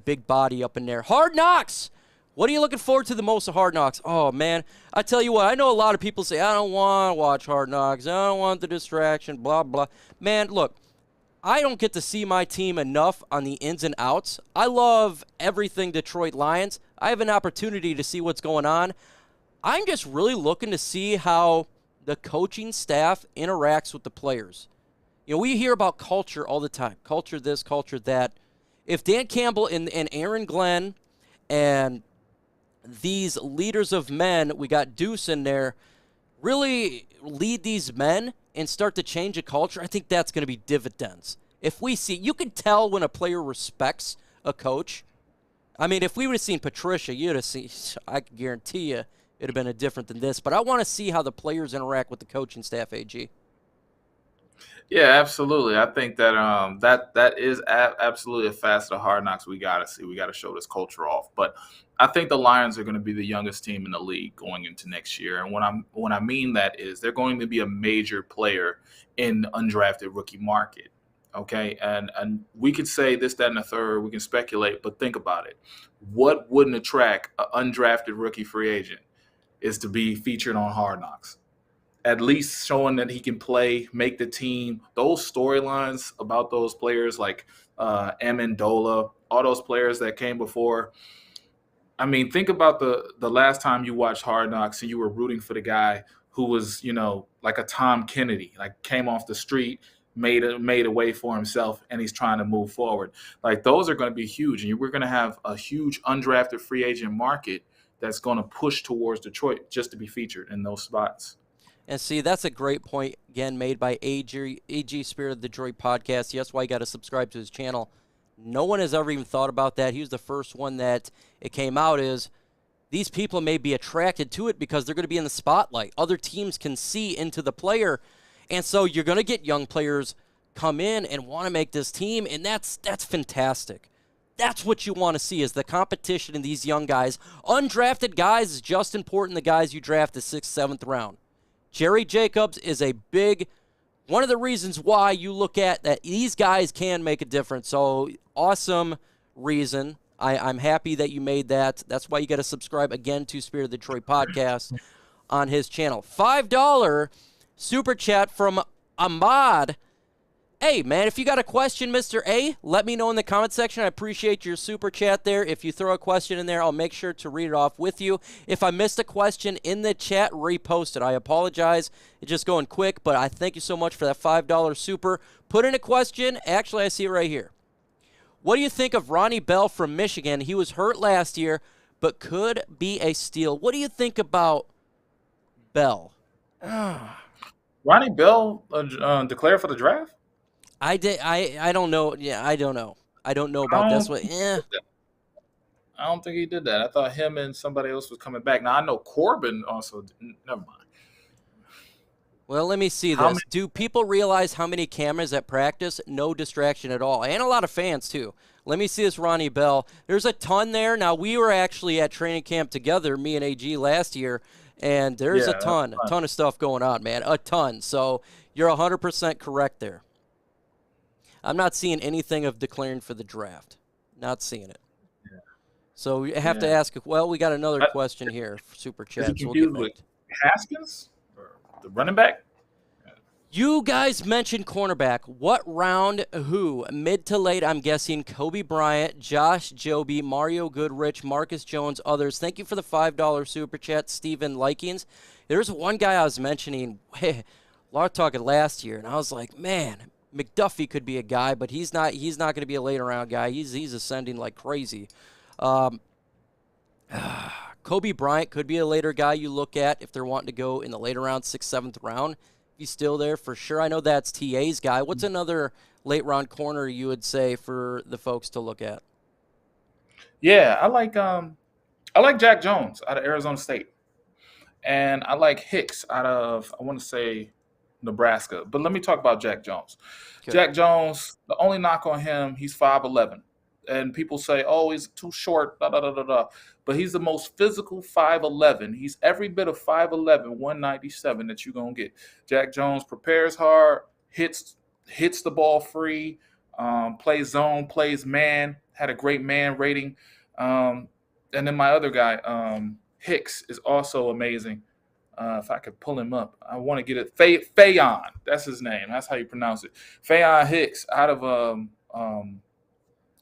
big body up in there. Hard Knocks. What are you looking forward to the most of Hard Knocks? Oh, man. I tell you what, I know a lot of people say, I don't want to watch Hard Knocks. I don't want the distraction, blah, blah. Man, look, I don't get to see my team enough on the ins and outs. I love everything Detroit Lions. I have an opportunity to see what's going on. I'm just really looking to see how the coaching staff interacts with the players. We hear about culture all the time. Culture this, culture that. If Dan Campbell and Aaron Glenn and these leaders of men, we got Deuce in there, really lead these men and start to change a culture, I think that's going to be dividends. If we see, you can tell when a player respects a coach. I mean, if we would have seen Patricia, you'd have seen, I can guarantee you, it'd have been a different than this. But I want to see how the players interact with the coaching staff, AG. Yeah, absolutely. I think that that is absolutely a facet of Hard Knocks we got to see. We got to show this culture off. But I think the Lions are going to be the youngest team in the league going into next year. And when I mean that is they're going to be a major player in the undrafted rookie market. Okay, and we could say this, that, and the third. We can speculate, but think about it. What wouldn't attract an undrafted rookie free agent is to be featured on Hard Knocks. At least showing that he can play, make the team. Those storylines about those players like Amendola, all those players that came before. I mean, think about the last time you watched Hard Knocks and you were rooting for the guy who was, like a Tom Kennedy, like came off the street, made a way for himself, and he's trying to move forward. Like those are going to be huge, and we're going to have a huge undrafted free agent market that's going to push towards Detroit just to be featured in those spots. And see, that's a great point, again, made by AG Spirit of the Detroit podcast. That's why you got to subscribe to his channel. No one has ever even thought about that. He was the first one that it came out is these people may be attracted to it because they're going to be in the spotlight. Other teams can see into the player. And so you're going to get young players come in and want to make this team, and that's fantastic. That's what you want to see is the competition in these young guys. Undrafted guys is just important the guys you draft the 6th, 7th round. Jerry Jacobs is a big one of the reasons why you look at that these guys can make a difference. So awesome reason. I'm happy that you made that. That's why you got to subscribe again to Spirit of Detroit Podcast on his channel. $5 super chat from Ahmad. Hey, man, if you got a question, Mr. A, let me know in the comment section. I appreciate your super chat there. If you throw a question in there, I'll make sure to read it off with you. If I missed a question in the chat, repost it. I apologize. It's just going quick, but I thank you so much for that $5 super. Put in a question. Actually, I see it right here. What do you think of Ronnie Bell from Michigan? He was hurt last year, but could be a steal. What do you think about Bell? Ronnie Bell declared for the draft? I don't know. Yeah, I don't know. I don't know about this one. I don't think he did that. I thought him and somebody else was coming back. Now, I know Corbin also. Never mind. Well, let me see this. Do people realize how many cameras at practice? No distraction at all. And a lot of fans, too. Let me see this Ronnie Bell. There's a ton there. Now, we were actually at training camp together, me and AG, last year, and there's a ton of stuff going on, man. A ton. So you're 100% correct there. I'm not seeing anything of declaring for the draft. Not seeing it. Yeah. So you have to ask, well, we got another question here for Super Chat. So we'll with Haskins? The running back? You guys mentioned cornerback. What round who? Mid to late, I'm guessing Kobe Bryant, Josh Joby, Mario Goodrich, Marcus Jones, others. Thank you for the $5 Super Chat, Steven Likings. There's one guy I was mentioning, a lot of talking last year, and I was like, man, McDuffie could be a guy, but he's not going to be a later round guy. He's ascending like crazy. Kobe Bryant could be a later guy you look at if they're wanting to go in the later round, 6th, 7th round. If he's still there, for sure. I know that's TA's guy. What's another late round corner you would say for the folks to look at? Yeah, I like Jack Jones out of Arizona State. And I like Hicks out of, I want to say, Nebraska. But let me talk about Jack Jones. Okay. Jack Jones, the only knock on him, he's 5'11". And people say, oh, he's too short, But he's the most physical 5'11". He's every bit of 5'11", 197 that you're going to get. Jack Jones prepares hard, hits the ball free, plays zone, plays man, had a great man rating. And then my other guy, Hicks, is also amazing. If I could pull him up, I want to get it. Fayon, that's his name. That's how you pronounce it. Fayon Hicks out of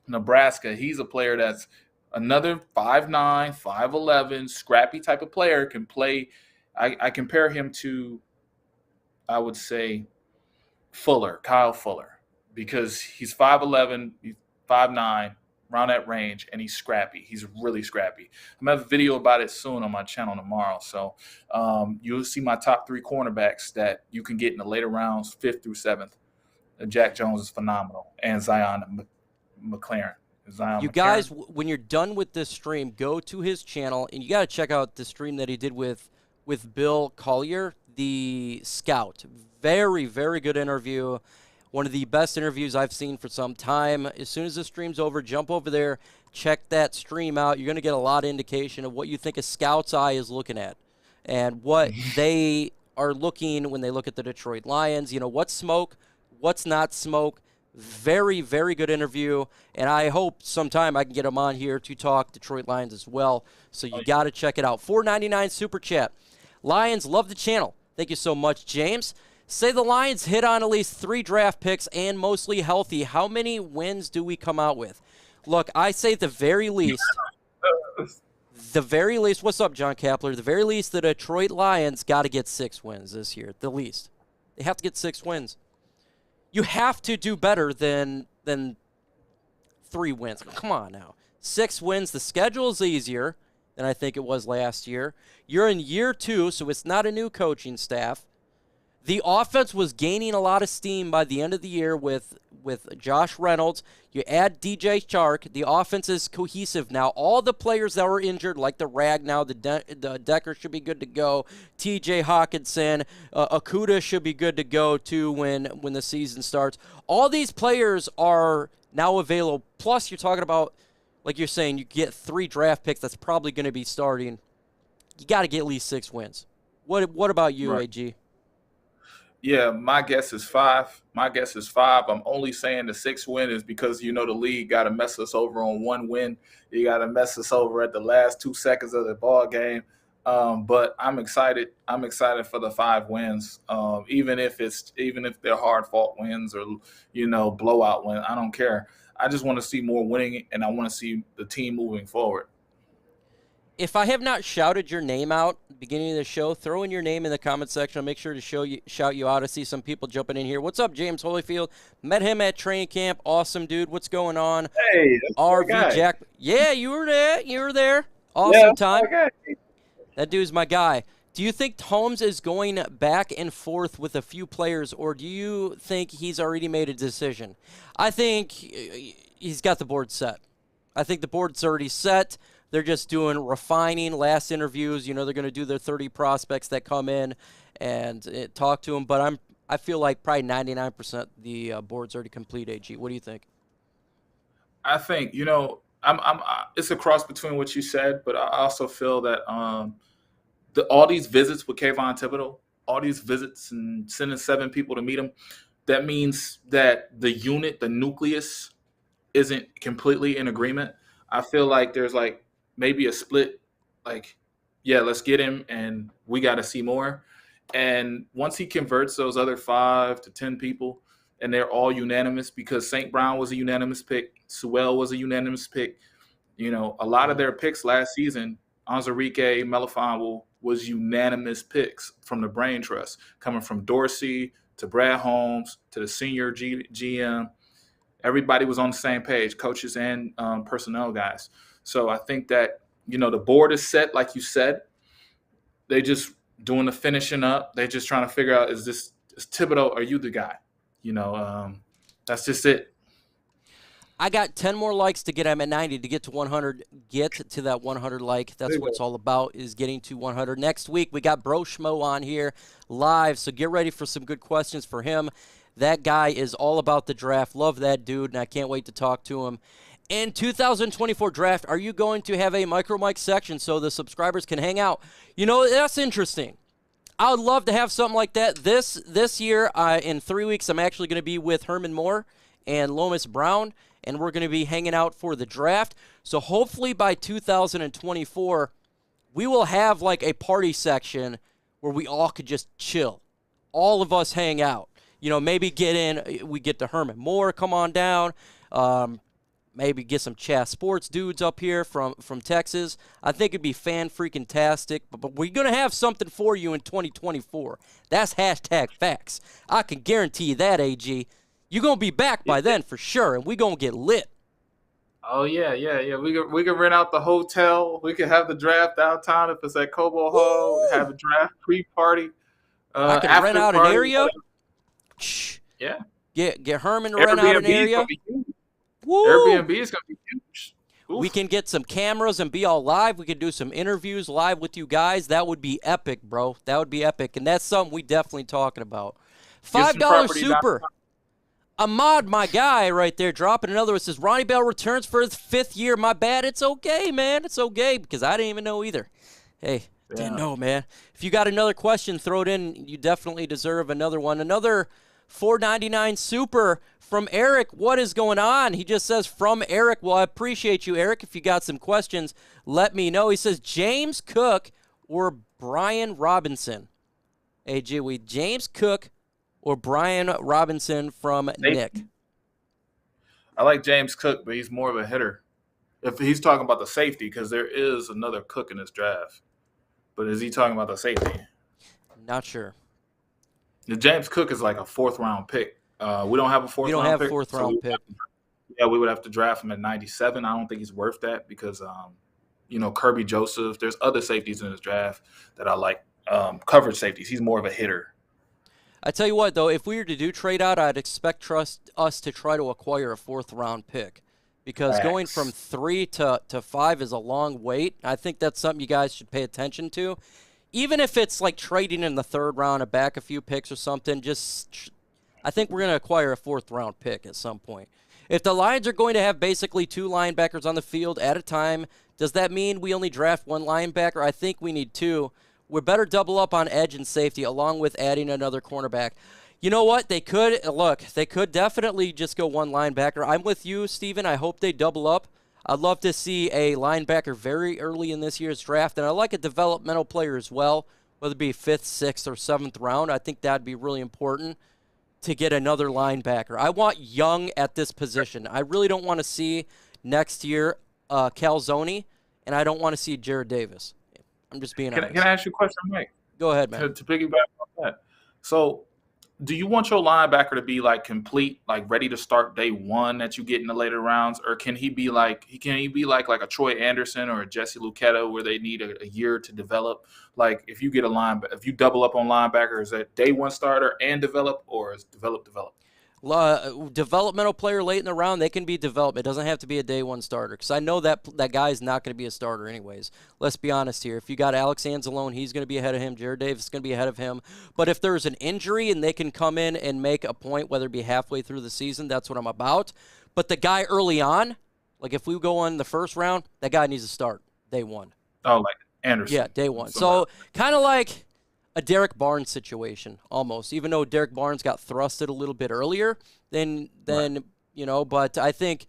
Nebraska. He's a player that's another 5'9", 5'11", scrappy type of player, can play. I compare him to, I would say, Kyle Fuller, because he's 5'11", he's 5'9", around that range, and he's scrappy. He's really scrappy. I'm going to have a video about it soon on my channel tomorrow. So you'll see my top 3 cornerbacks that you can get in the later rounds, 5th through 7th. Jack Jones is phenomenal, and Zion McLaren. You guys, when you're done with this stream, go to his channel, and you got to check out the stream that he did with Bill Collier, the scout. Very, very good interview. One of the best interviews I've seen for some time. As soon as the stream's over, jump over there, check that stream out. You're going to get a lot of indication of what you think a scout's eye is looking at and what they are looking when they look at the Detroit Lions. You know, what's smoke, what's not smoke. Very, very good interview, and I hope sometime I can get him on here to talk Detroit Lions as well. So you got to check it out. $4.99 Super Chat. Lions, love the channel. Thank you so much, James. Say the Lions hit on at least 3 draft picks and mostly healthy. How many wins do we come out with? Look, I say the very least, what's up, John Kapler? The very least, the Detroit Lions got to get 6 wins this year, the least. They have to get 6 wins. You have to do better than 3 wins. Come on now. 6 wins. The schedule is easier than I think it was last year. You're in year 2, so it's not a new coaching staff. The offense was gaining a lot of steam by the end of the year with Josh Reynolds. You add DJ Chark. The offense is cohesive now. All the players that were injured, like the Rag now, the Decker should be good to go. TJ Hawkinson, Okuda should be good to go too when the season starts. All these players are now available. Plus, you're talking about, like you're saying, you get 3 draft picks that's probably going to be starting. You got to get at least 6 wins. What about you, right. AG? Yeah, my guess is 5. My guess is 5. I'm only saying the 6th win is because the league got to mess us over on one win. You got to mess us over at the last 2 seconds of the ball game. But I'm excited. I'm excited for the 5 wins. Even if they're hard fought wins or blowout wins, I don't care. I just want to see more winning, and I want to see the team moving forward. If I have not shouted your name out at the beginning of the show, throw in your name in the comment section. I'll make sure to shout you out. I see some people jumping in here. What's up, James Holyfield? Met him at training camp. Awesome, dude. What's going on? Hey, that's RV guy. Jack. Yeah, you were there. You were there. Awesome time. Okay. That dude's my guy. Do you think Holmes is going back and forth with a few players, or do you think he's already made a decision? I think he's got the board set. I think the board's already set. They're just doing refining last interviews. They're going to do their 30 prospects that come in and talk to them. But I feel like probably 99% the board's already complete, AG. What do you think? I think, it's a cross between what you said, but I also feel that all these visits with Kayvon Thibodeaux, all these visits and sending 7 people to meet him, that means that the unit, the nucleus, isn't completely in agreement. I feel like there's maybe a split, let's get him, and we got to see more. And once he converts those other 5 to 10 people, and they're all unanimous, because St. Brown was a unanimous pick, Sewell was a unanimous pick. A lot of their picks last season, Onwuzurike, Melifonwu, was unanimous picks from the Brain Trust, coming from Dorsey to Brad Holmes to the senior GM. Everybody was on the same page, coaches and personnel guys. So I think that, the board is set, like you said. They just doing the finishing up. They're just trying to figure out, is Thibodeaux, are you the guy? That's just it. I got 10 more likes to get him at 90 to get to 100. Get to that 100 like. That's what it's all about, is getting to 100. Next week, we got Bro Schmo on here live, so get ready for some good questions for him. That guy is all about the draft. Love that dude, and I can't wait to talk to him. In 2024 draft, are you going to have a MicroMike section so the subscribers can hang out? That's interesting. I would love to have something like that. This year, in 3 weeks, I'm actually going to be with Herman Moore and Lomas Brown, and we're going to be hanging out for the draft. So hopefully by 2024, we will have a party section where we all could just chill. All of us hang out. Maybe we get to Herman Moore, come on down. Maybe get some Chat Sports dudes up here from Texas. I think it'd be fan-freaking-tastic. But we're going to have something for you in 2024. That's #facts. I can guarantee you that, AG. You're going to be back by then for sure, and we're going to get lit. Oh, yeah. We can rent out the hotel. We can have the draft downtown if it's at Cobo Hall. Have a draft pre-party. I can rent out an area. Shh. Yeah. Get Herman to rent out an area. Woo! Airbnb is going to be huge. Oof. We can get some cameras and be all live. We can do some interviews live with you guys. That would be epic, bro. That would be epic, and that's something we definitely talking about. $5 super. Ahmad, my guy right there, dropping another one. Says, Ronnie Bell returns for his 5th year. My bad. It's okay, man. It's okay, because I didn't even know either. Hey, didn't know, man. If you got another question, throw it in. You definitely deserve another one. Another $4.99 super from Eric. What is going on? He just says, from Eric. Well, I appreciate you, Eric. If you got some questions, let me know. He says, James Cook or Brian Robinson? Hey, James Cook or Brian Robinson from Nick? I like James Cook, but he's more of a hitter. If he's talking about the safety, because there is another Cook in this draft. But is he talking about the safety? Not sure. James Cook is like a 4th-round pick. We don't have a 4th-round pick. We don't have a 4th-round pick. We would have to draft him at 97. I don't think he's worth that because, Kirby Joseph. There's other safeties in this draft that I like. Coverage safeties. He's more of a hitter. I tell you what, though, if we were to do trade out, I'd expect us to try to acquire a 4th-round pick because going from 3 to 5 is a long wait. I think that's something you guys should pay attention to. Even if it's like trading in the 3rd round and back a few picks or something, I think we're going to acquire a 4th-round pick at some point. If the Lions are going to have basically 2 linebackers on the field at a time, does that mean we only draft 1 linebacker? I think we need 2. We better double up on edge and safety along with adding another cornerback. You know what? They could definitely just go one linebacker. I'm with you, Steven. I hope they double up. I'd love to see a linebacker very early in this year's draft, and I like a developmental player as well, whether it be 5th, 6th, or 7th round. I think that'd be really important to get another linebacker. I want young at this position. I really don't want to see next year Calzone, and I don't want to see Jared Davis. I'm just being honest. Can I ask you a question, Mike? Go ahead, man. To piggyback on that. So, do you want your linebacker to be like complete, like ready to start day one that you get in the later rounds, or can he be like a Troy Anderson or a Jesse Luketa where they need a year to develop? Like if you get if you double up on linebacker, is that day one starter and develop, or is develop? Developmental player late in the round, they can be developed. It doesn't have to be a day one starter because I know that guy is not going to be a starter anyways. Let's be honest here. If you got Alex Anzalone, he's going to be ahead of him. Jared Davis is going to be ahead of him. But if there's an injury and they can come in and make a point, whether it be halfway through the season, that's what I'm about. But the guy early on, like if we go on the first round, that guy needs to start day one. Oh, like Anderson. Yeah, day one. So kind of like a Derek Barnes situation almost, even though Derek Barnes got thrusted a little bit earlier than right. But I think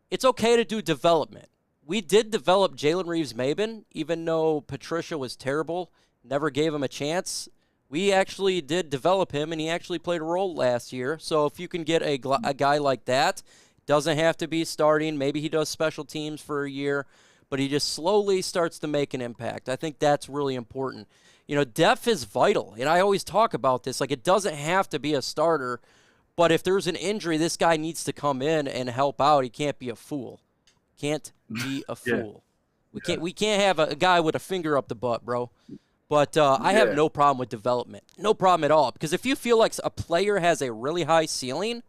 it's okay to do development. We did develop Jalen Reeves-Maybin, even though Patricia was terrible, never gave him a chance. We actually did develop him, and he actually played a role last year. So if you can get a guy like that, doesn't have to be starting. Maybe he does special teams for a year, but he just slowly starts to make an impact. I think that's really important. Depth is vital, and I always talk about this. Like, it doesn't have to be a starter, but if there's an injury, this guy needs to come in and help out. He can't be a fool. Can't be a fool. We can't have a guy with a finger up the butt, bro. But I have no problem with development. No problem at all. Because if you feel like a player has a really high ceiling,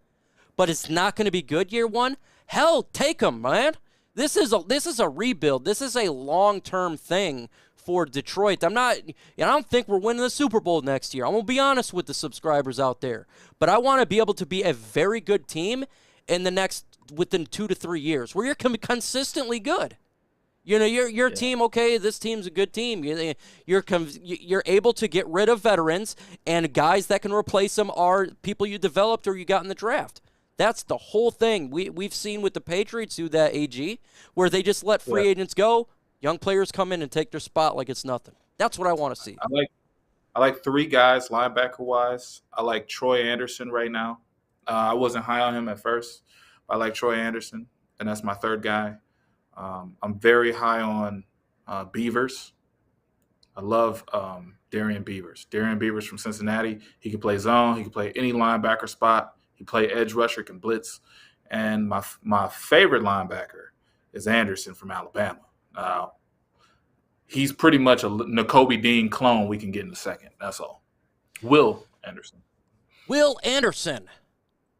but it's not going to be good year one, hell, take him, man. This is a rebuild. This is a long-term thing for Detroit. I don't think we're winning the Super Bowl next year. I'm going to be honest with the subscribers out there. But I want to be able to be a very good team within 2 to 3 years where you're consistently good. Your team, okay, this team's a good team. You're able to get rid of veterans, and guys that can replace them are people you developed or you got in the draft. That's the whole thing. We've seen with the Patriots do that, AG, where they just let free agents go. Young players come in and take their spot like it's nothing. That's what I want to see. I like 3 guys linebacker-wise. I like Troy Anderson right now. I wasn't high on him at first. But I like Troy Anderson, and that's my 3rd guy. I'm very high on Beavers. I love Darian Beavers. Darian Beavers from Cincinnati. He can play zone. He can play any linebacker spot. He play edge rusher, can blitz. And my favorite linebacker is Anderson from Alabama. He's pretty much a Nakobe Bean clone we can get in a second. That's all. Will Anderson.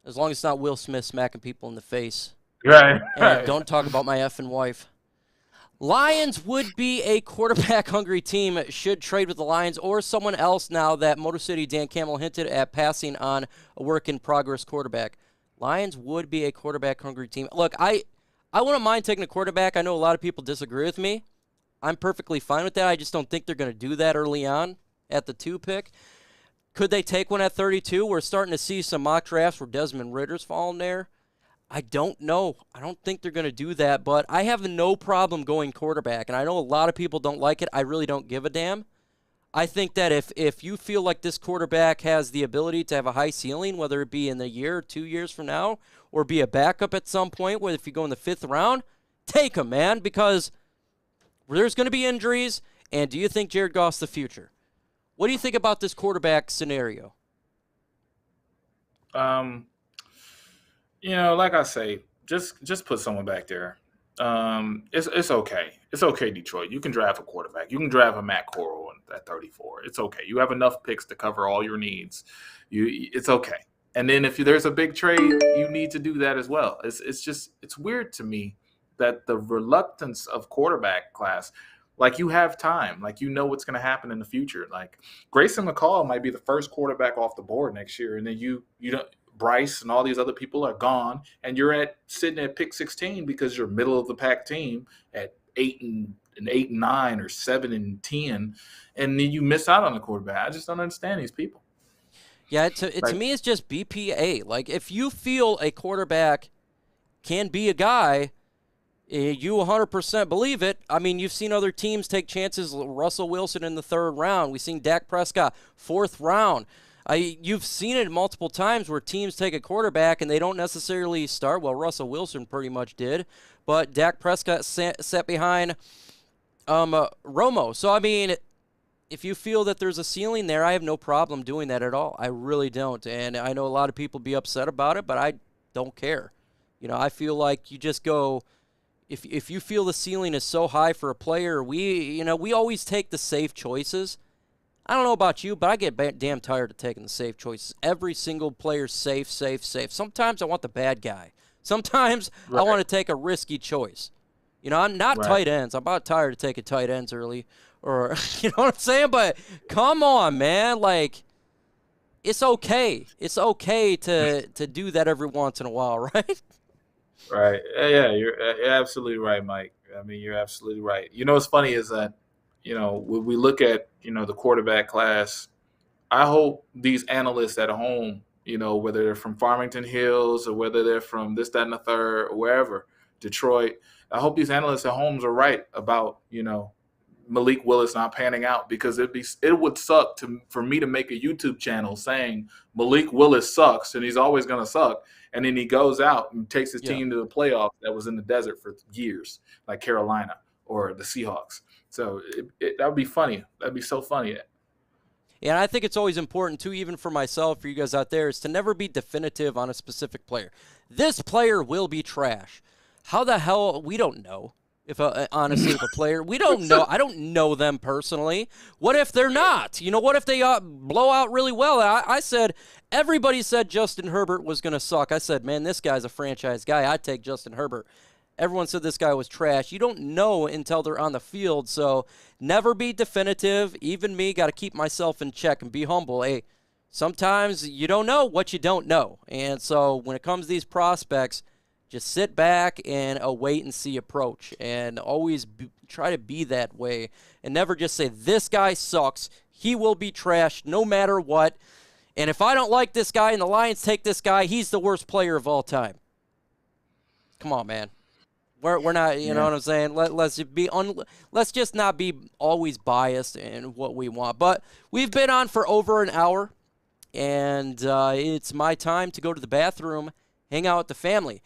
As long as it's not Will Smith smacking people in the face. Right. And don't talk about my effing wife. Lions would be a quarterback-hungry team, should trade with the Lions or someone else now that Motor City Dan Campbell hinted at passing on a work-in-progress quarterback. Lions would be a quarterback-hungry team. Look, I wouldn't mind taking a quarterback. I know a lot of people disagree with me. I'm perfectly fine with that. I just don't think they're going to do that early on at the 2 pick. Could they take one at 32? We're starting to see some mock drafts where Desmond Ridder's falling there. I don't know. I don't think they're going to do that, but I have no problem going quarterback, and I know a lot of people don't like it. I really don't give a damn. I think that if you feel like this quarterback has the ability to have a high ceiling, whether it be in a year or 2 years from now, or be a backup at some point, where if you go in the 5th round, take him, man, because there's going to be injuries, and do you think Jared Goff's the future? What do you think about this quarterback scenario? Like I say, just put someone back there. It's okay. It's okay, Detroit. You can draft a quarterback. You can draft a Matt Corral at 34. It's okay. You have enough picks to cover all your needs. It's okay. And then if there's a big trade, you need to do that as well. It's weird to me that the reluctance of quarterback class, like you have time, like you know what's going to happen in the future. Like Grayson McCall might be the first quarterback off the board next year, and then you don't. Bryce and all these other people are gone, and you're sitting at pick 16 because you're middle of the pack team at 8-2 an 8-9 or 7-10, and then you miss out on the quarterback. I just don't understand these people. Yeah, to me, it's just BPA. Like, if you feel a quarterback can be a guy, you 100% believe it. I mean, you've seen other teams take chances. Russell Wilson in the 3rd round. We've seen Dak Prescott 4th round. You've seen it multiple times where teams take a quarterback and they don't necessarily start. Well, Russell Wilson pretty much did, but Dak Prescott sat behind Romeo. So, I mean, if you feel that there's a ceiling there, I have no problem doing that at all. I really don't. And I know a lot of people be upset about it, but I don't care. You know, I feel like you just go – if you feel the ceiling is so high for a player, we always take the safe choices. I don't know about you, but I get damn tired of taking the safe choices. Every single player's safe. Sometimes I want the bad guy. Sometimes I want to take a risky choice. You know, I'm not tight ends. I'm about tired of taking tight ends early. Or, you know what I'm saying? But come on, man. Like, it's okay. It's okay to do that every once in a while, right? Right. Yeah, you're absolutely right, Mike. I mean, you're absolutely right. You know, what's funny is that, you know, when we look at, you know, the quarterback class, I hope these analysts at home, you know, whether they're from Farmington Hills or whether they're from this, that, and the third, or wherever, Detroit, I hope these analysts at home are right about, you know, Malik Willis not panning out, because it would suck for me to make a YouTube channel saying Malik Willis sucks and he's always going to suck. And then he goes out and takes his team to the playoffs that was in the desert for years, like Carolina or the Seahawks. So that would be funny. That'd be so funny. Yeah, and I think it's always important, too, even for myself, for you guys out there, is to never be definitive on a specific player. This player will be trash. How the hell? We don't know. Honestly, if a player, we don't know. I don't know them personally. What if they're not? You know, what if they blow out really well? I said, everybody said Justin Herbert was going to suck. I said, man, this guy's a franchise guy. I'd take Justin Herbert. Everyone said this guy was trash. You don't know until they're on the field, so never be definitive. Even me, got to keep myself in check and be humble. Hey, sometimes you don't know what you don't know. And so when it comes to these prospects, just sit back and a wait-and-see approach, and always try to be that way, and never just say, this guy sucks, he will be trashed no matter what, and if I don't like this guy and the Lions take this guy, he's the worst player of all time. Come on, man. We're not, you know what I'm saying? Let's just not be always biased in what we want. But we've been on for over an hour, and it's my time to go to the bathroom, hang out with the family.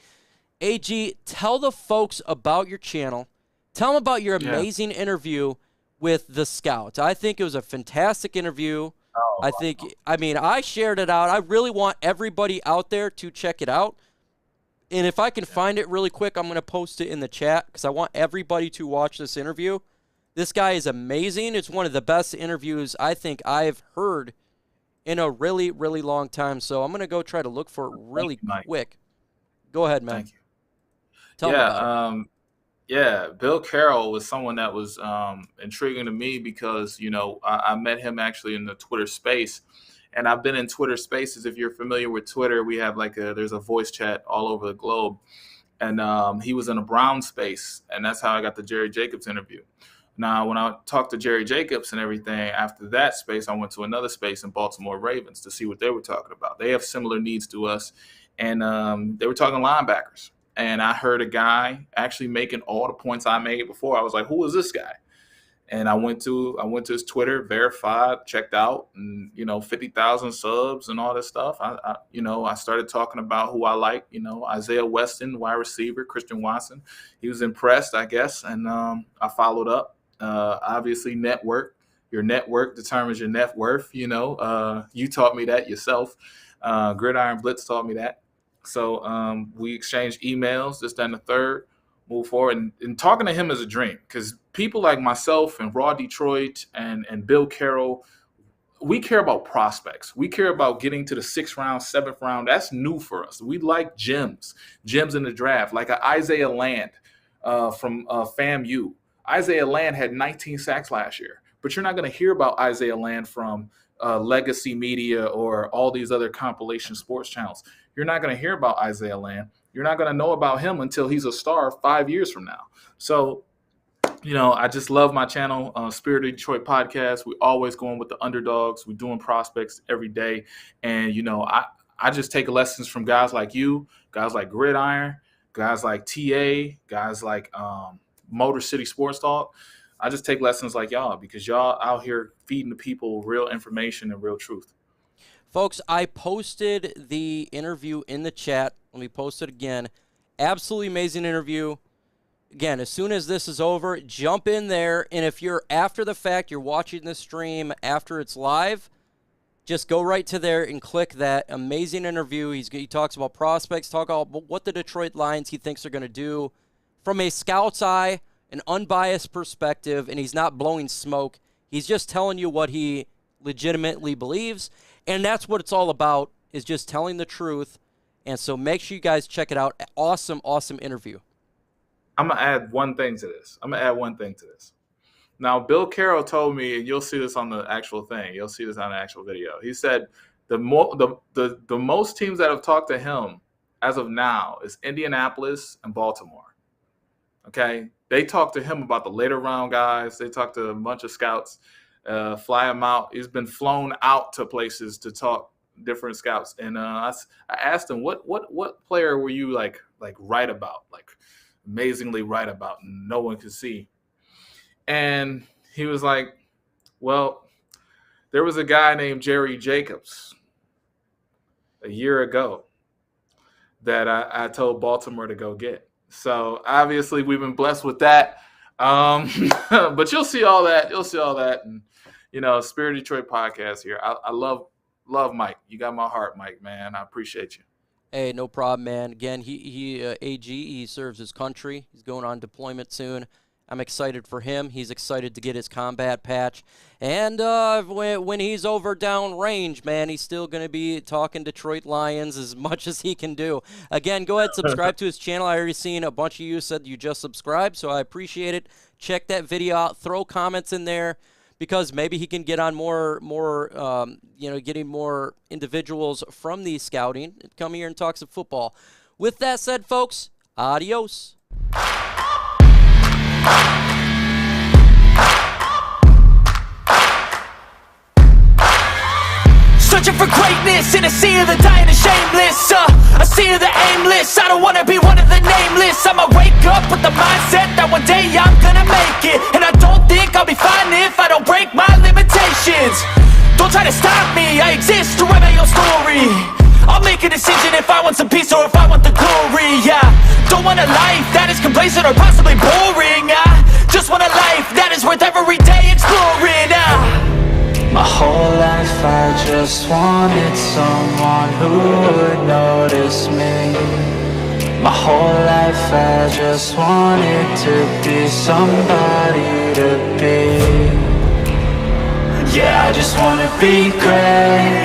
AG, tell the folks about your channel. Tell them about your amazing interview with the Scouts. I think it was a fantastic interview. I shared it out. I really want everybody out there to check it out. And if I can find it really quick, I'm going to post it in the chat because I want everybody to watch this interview. This guy is amazing. It's one of the best interviews I think I've heard in a really, really long time. So I'm going to go try to look for it really quick. Go ahead, man. Thank you. Tell me about it. Bill Carroll was someone that was intriguing to me because, you know, I met him actually in the Twitter space. And I've been in Twitter spaces. If you're familiar with Twitter, we have there's a voice chat all over the globe. And he was in a Brown space. And that's how I got the Jerry Jacobs interview. Now, when I talked to Jerry Jacobs and everything, after that space, I went to another space in Baltimore Ravens to see what they were talking about. They have similar needs to us. And they were talking linebackers. And I heard a guy actually making all the points I made before. I was like, who is this guy? And I went to his Twitter, verified, checked out, and, you know, 50,000 subs and all this stuff. I started talking about who I like, you know, Isaiah Weston, wide receiver, Christian Watson. He was impressed, I guess. And I followed up. Obviously, network. Your network determines your net worth. You know, you taught me that yourself. Gridiron Blitz taught me that. So we exchanged emails, this, that, and the third, move forward. And talking to him is a dream because people like myself and Raw Detroit and Bill Carroll, we care about prospects. We care about getting to the 6th round, 7th round. That's new for us. We like gems in the draft, like an Isaiah Land from FAMU. Isaiah Land had 19 sacks last year, but you're not going to hear about Isaiah Land from Legacy Media or all these other compilation sports channels. You're not going to hear about Isaiah Land. You're not going to know about him until he's a star 5 years from now. So I just love my channel, Spirit of Detroit podcast. We always going with the underdogs. We're doing prospects every day. And, I just take lessons from guys like you, guys like Gridiron, guys like TA, guys like Motor City Sports Talk. I just take lessons like y'all because y'all out here feeding the people real information and real truth. Folks, I posted the interview in the chat. Let me post it again. Absolutely amazing interview. Again, as soon as this is over, jump in there. And if you're after the fact, you're watching the stream after it's live, just go right to there and click that amazing interview. He talks about prospects, talk about what the Detroit Lions he thinks are going to do from a scout's eye, an unbiased perspective, and he's not blowing smoke. He's just telling you what he legitimately believes, and that's what it's all about, is just telling the truth. And so make sure you guys check it out. Awesome, awesome interview. I'm going to add one thing to this. Now, Bill Carroll told me, and you'll see this on the actual thing. You'll see this on the actual video. He said the most teams that have talked to him as of now is Indianapolis and Baltimore. Okay? They talked to him about the later round guys. They talked to a bunch of scouts, fly him out. He's been flown out to places to talk different scouts. And I asked him, what player were you like right about, like amazingly right about, and no one could see? And he was like, well, there was a guy named Jerry Jacobs a year ago that I told Baltimore to go get. So obviously we've been blessed with that. But you'll see all that. And, Spirit of Detroit podcast here. I love Mike. You got my heart, Mike, man. I appreciate you. Hey, no problem, man. Again, he serves his country. He's going on deployment soon. I'm excited for him. He's excited to get his combat patch. And when he's over down range, man, he's still going to be talking Detroit Lions as much as he can do. Again, go ahead, subscribe to his channel. I already seen a bunch of you said you just subscribed, so I appreciate it. Check that video out. Throw comments in there because maybe he can get on getting more individuals from the scouting and come here and talk some football. With that said, folks, adios. Searching for greatness in a sea of the dying and shameless, a sea of the aimless. I don't wanna be one of the nameless. I'ma wake up with the mindset that one day I'm gonna make it, and I don't think I'll be fine if I don't break my limitations. Don't try to stop me, I exist to write my own story. I'll make a decision if I want some peace or if I want the glory. Yeah, don't want a life that is complacent or possibly boring. I just want a life that is worth every day exploring. My whole life I just wanted someone who would notice me. My whole life I just wanted to be somebody to be. Yeah, I just wanna be great.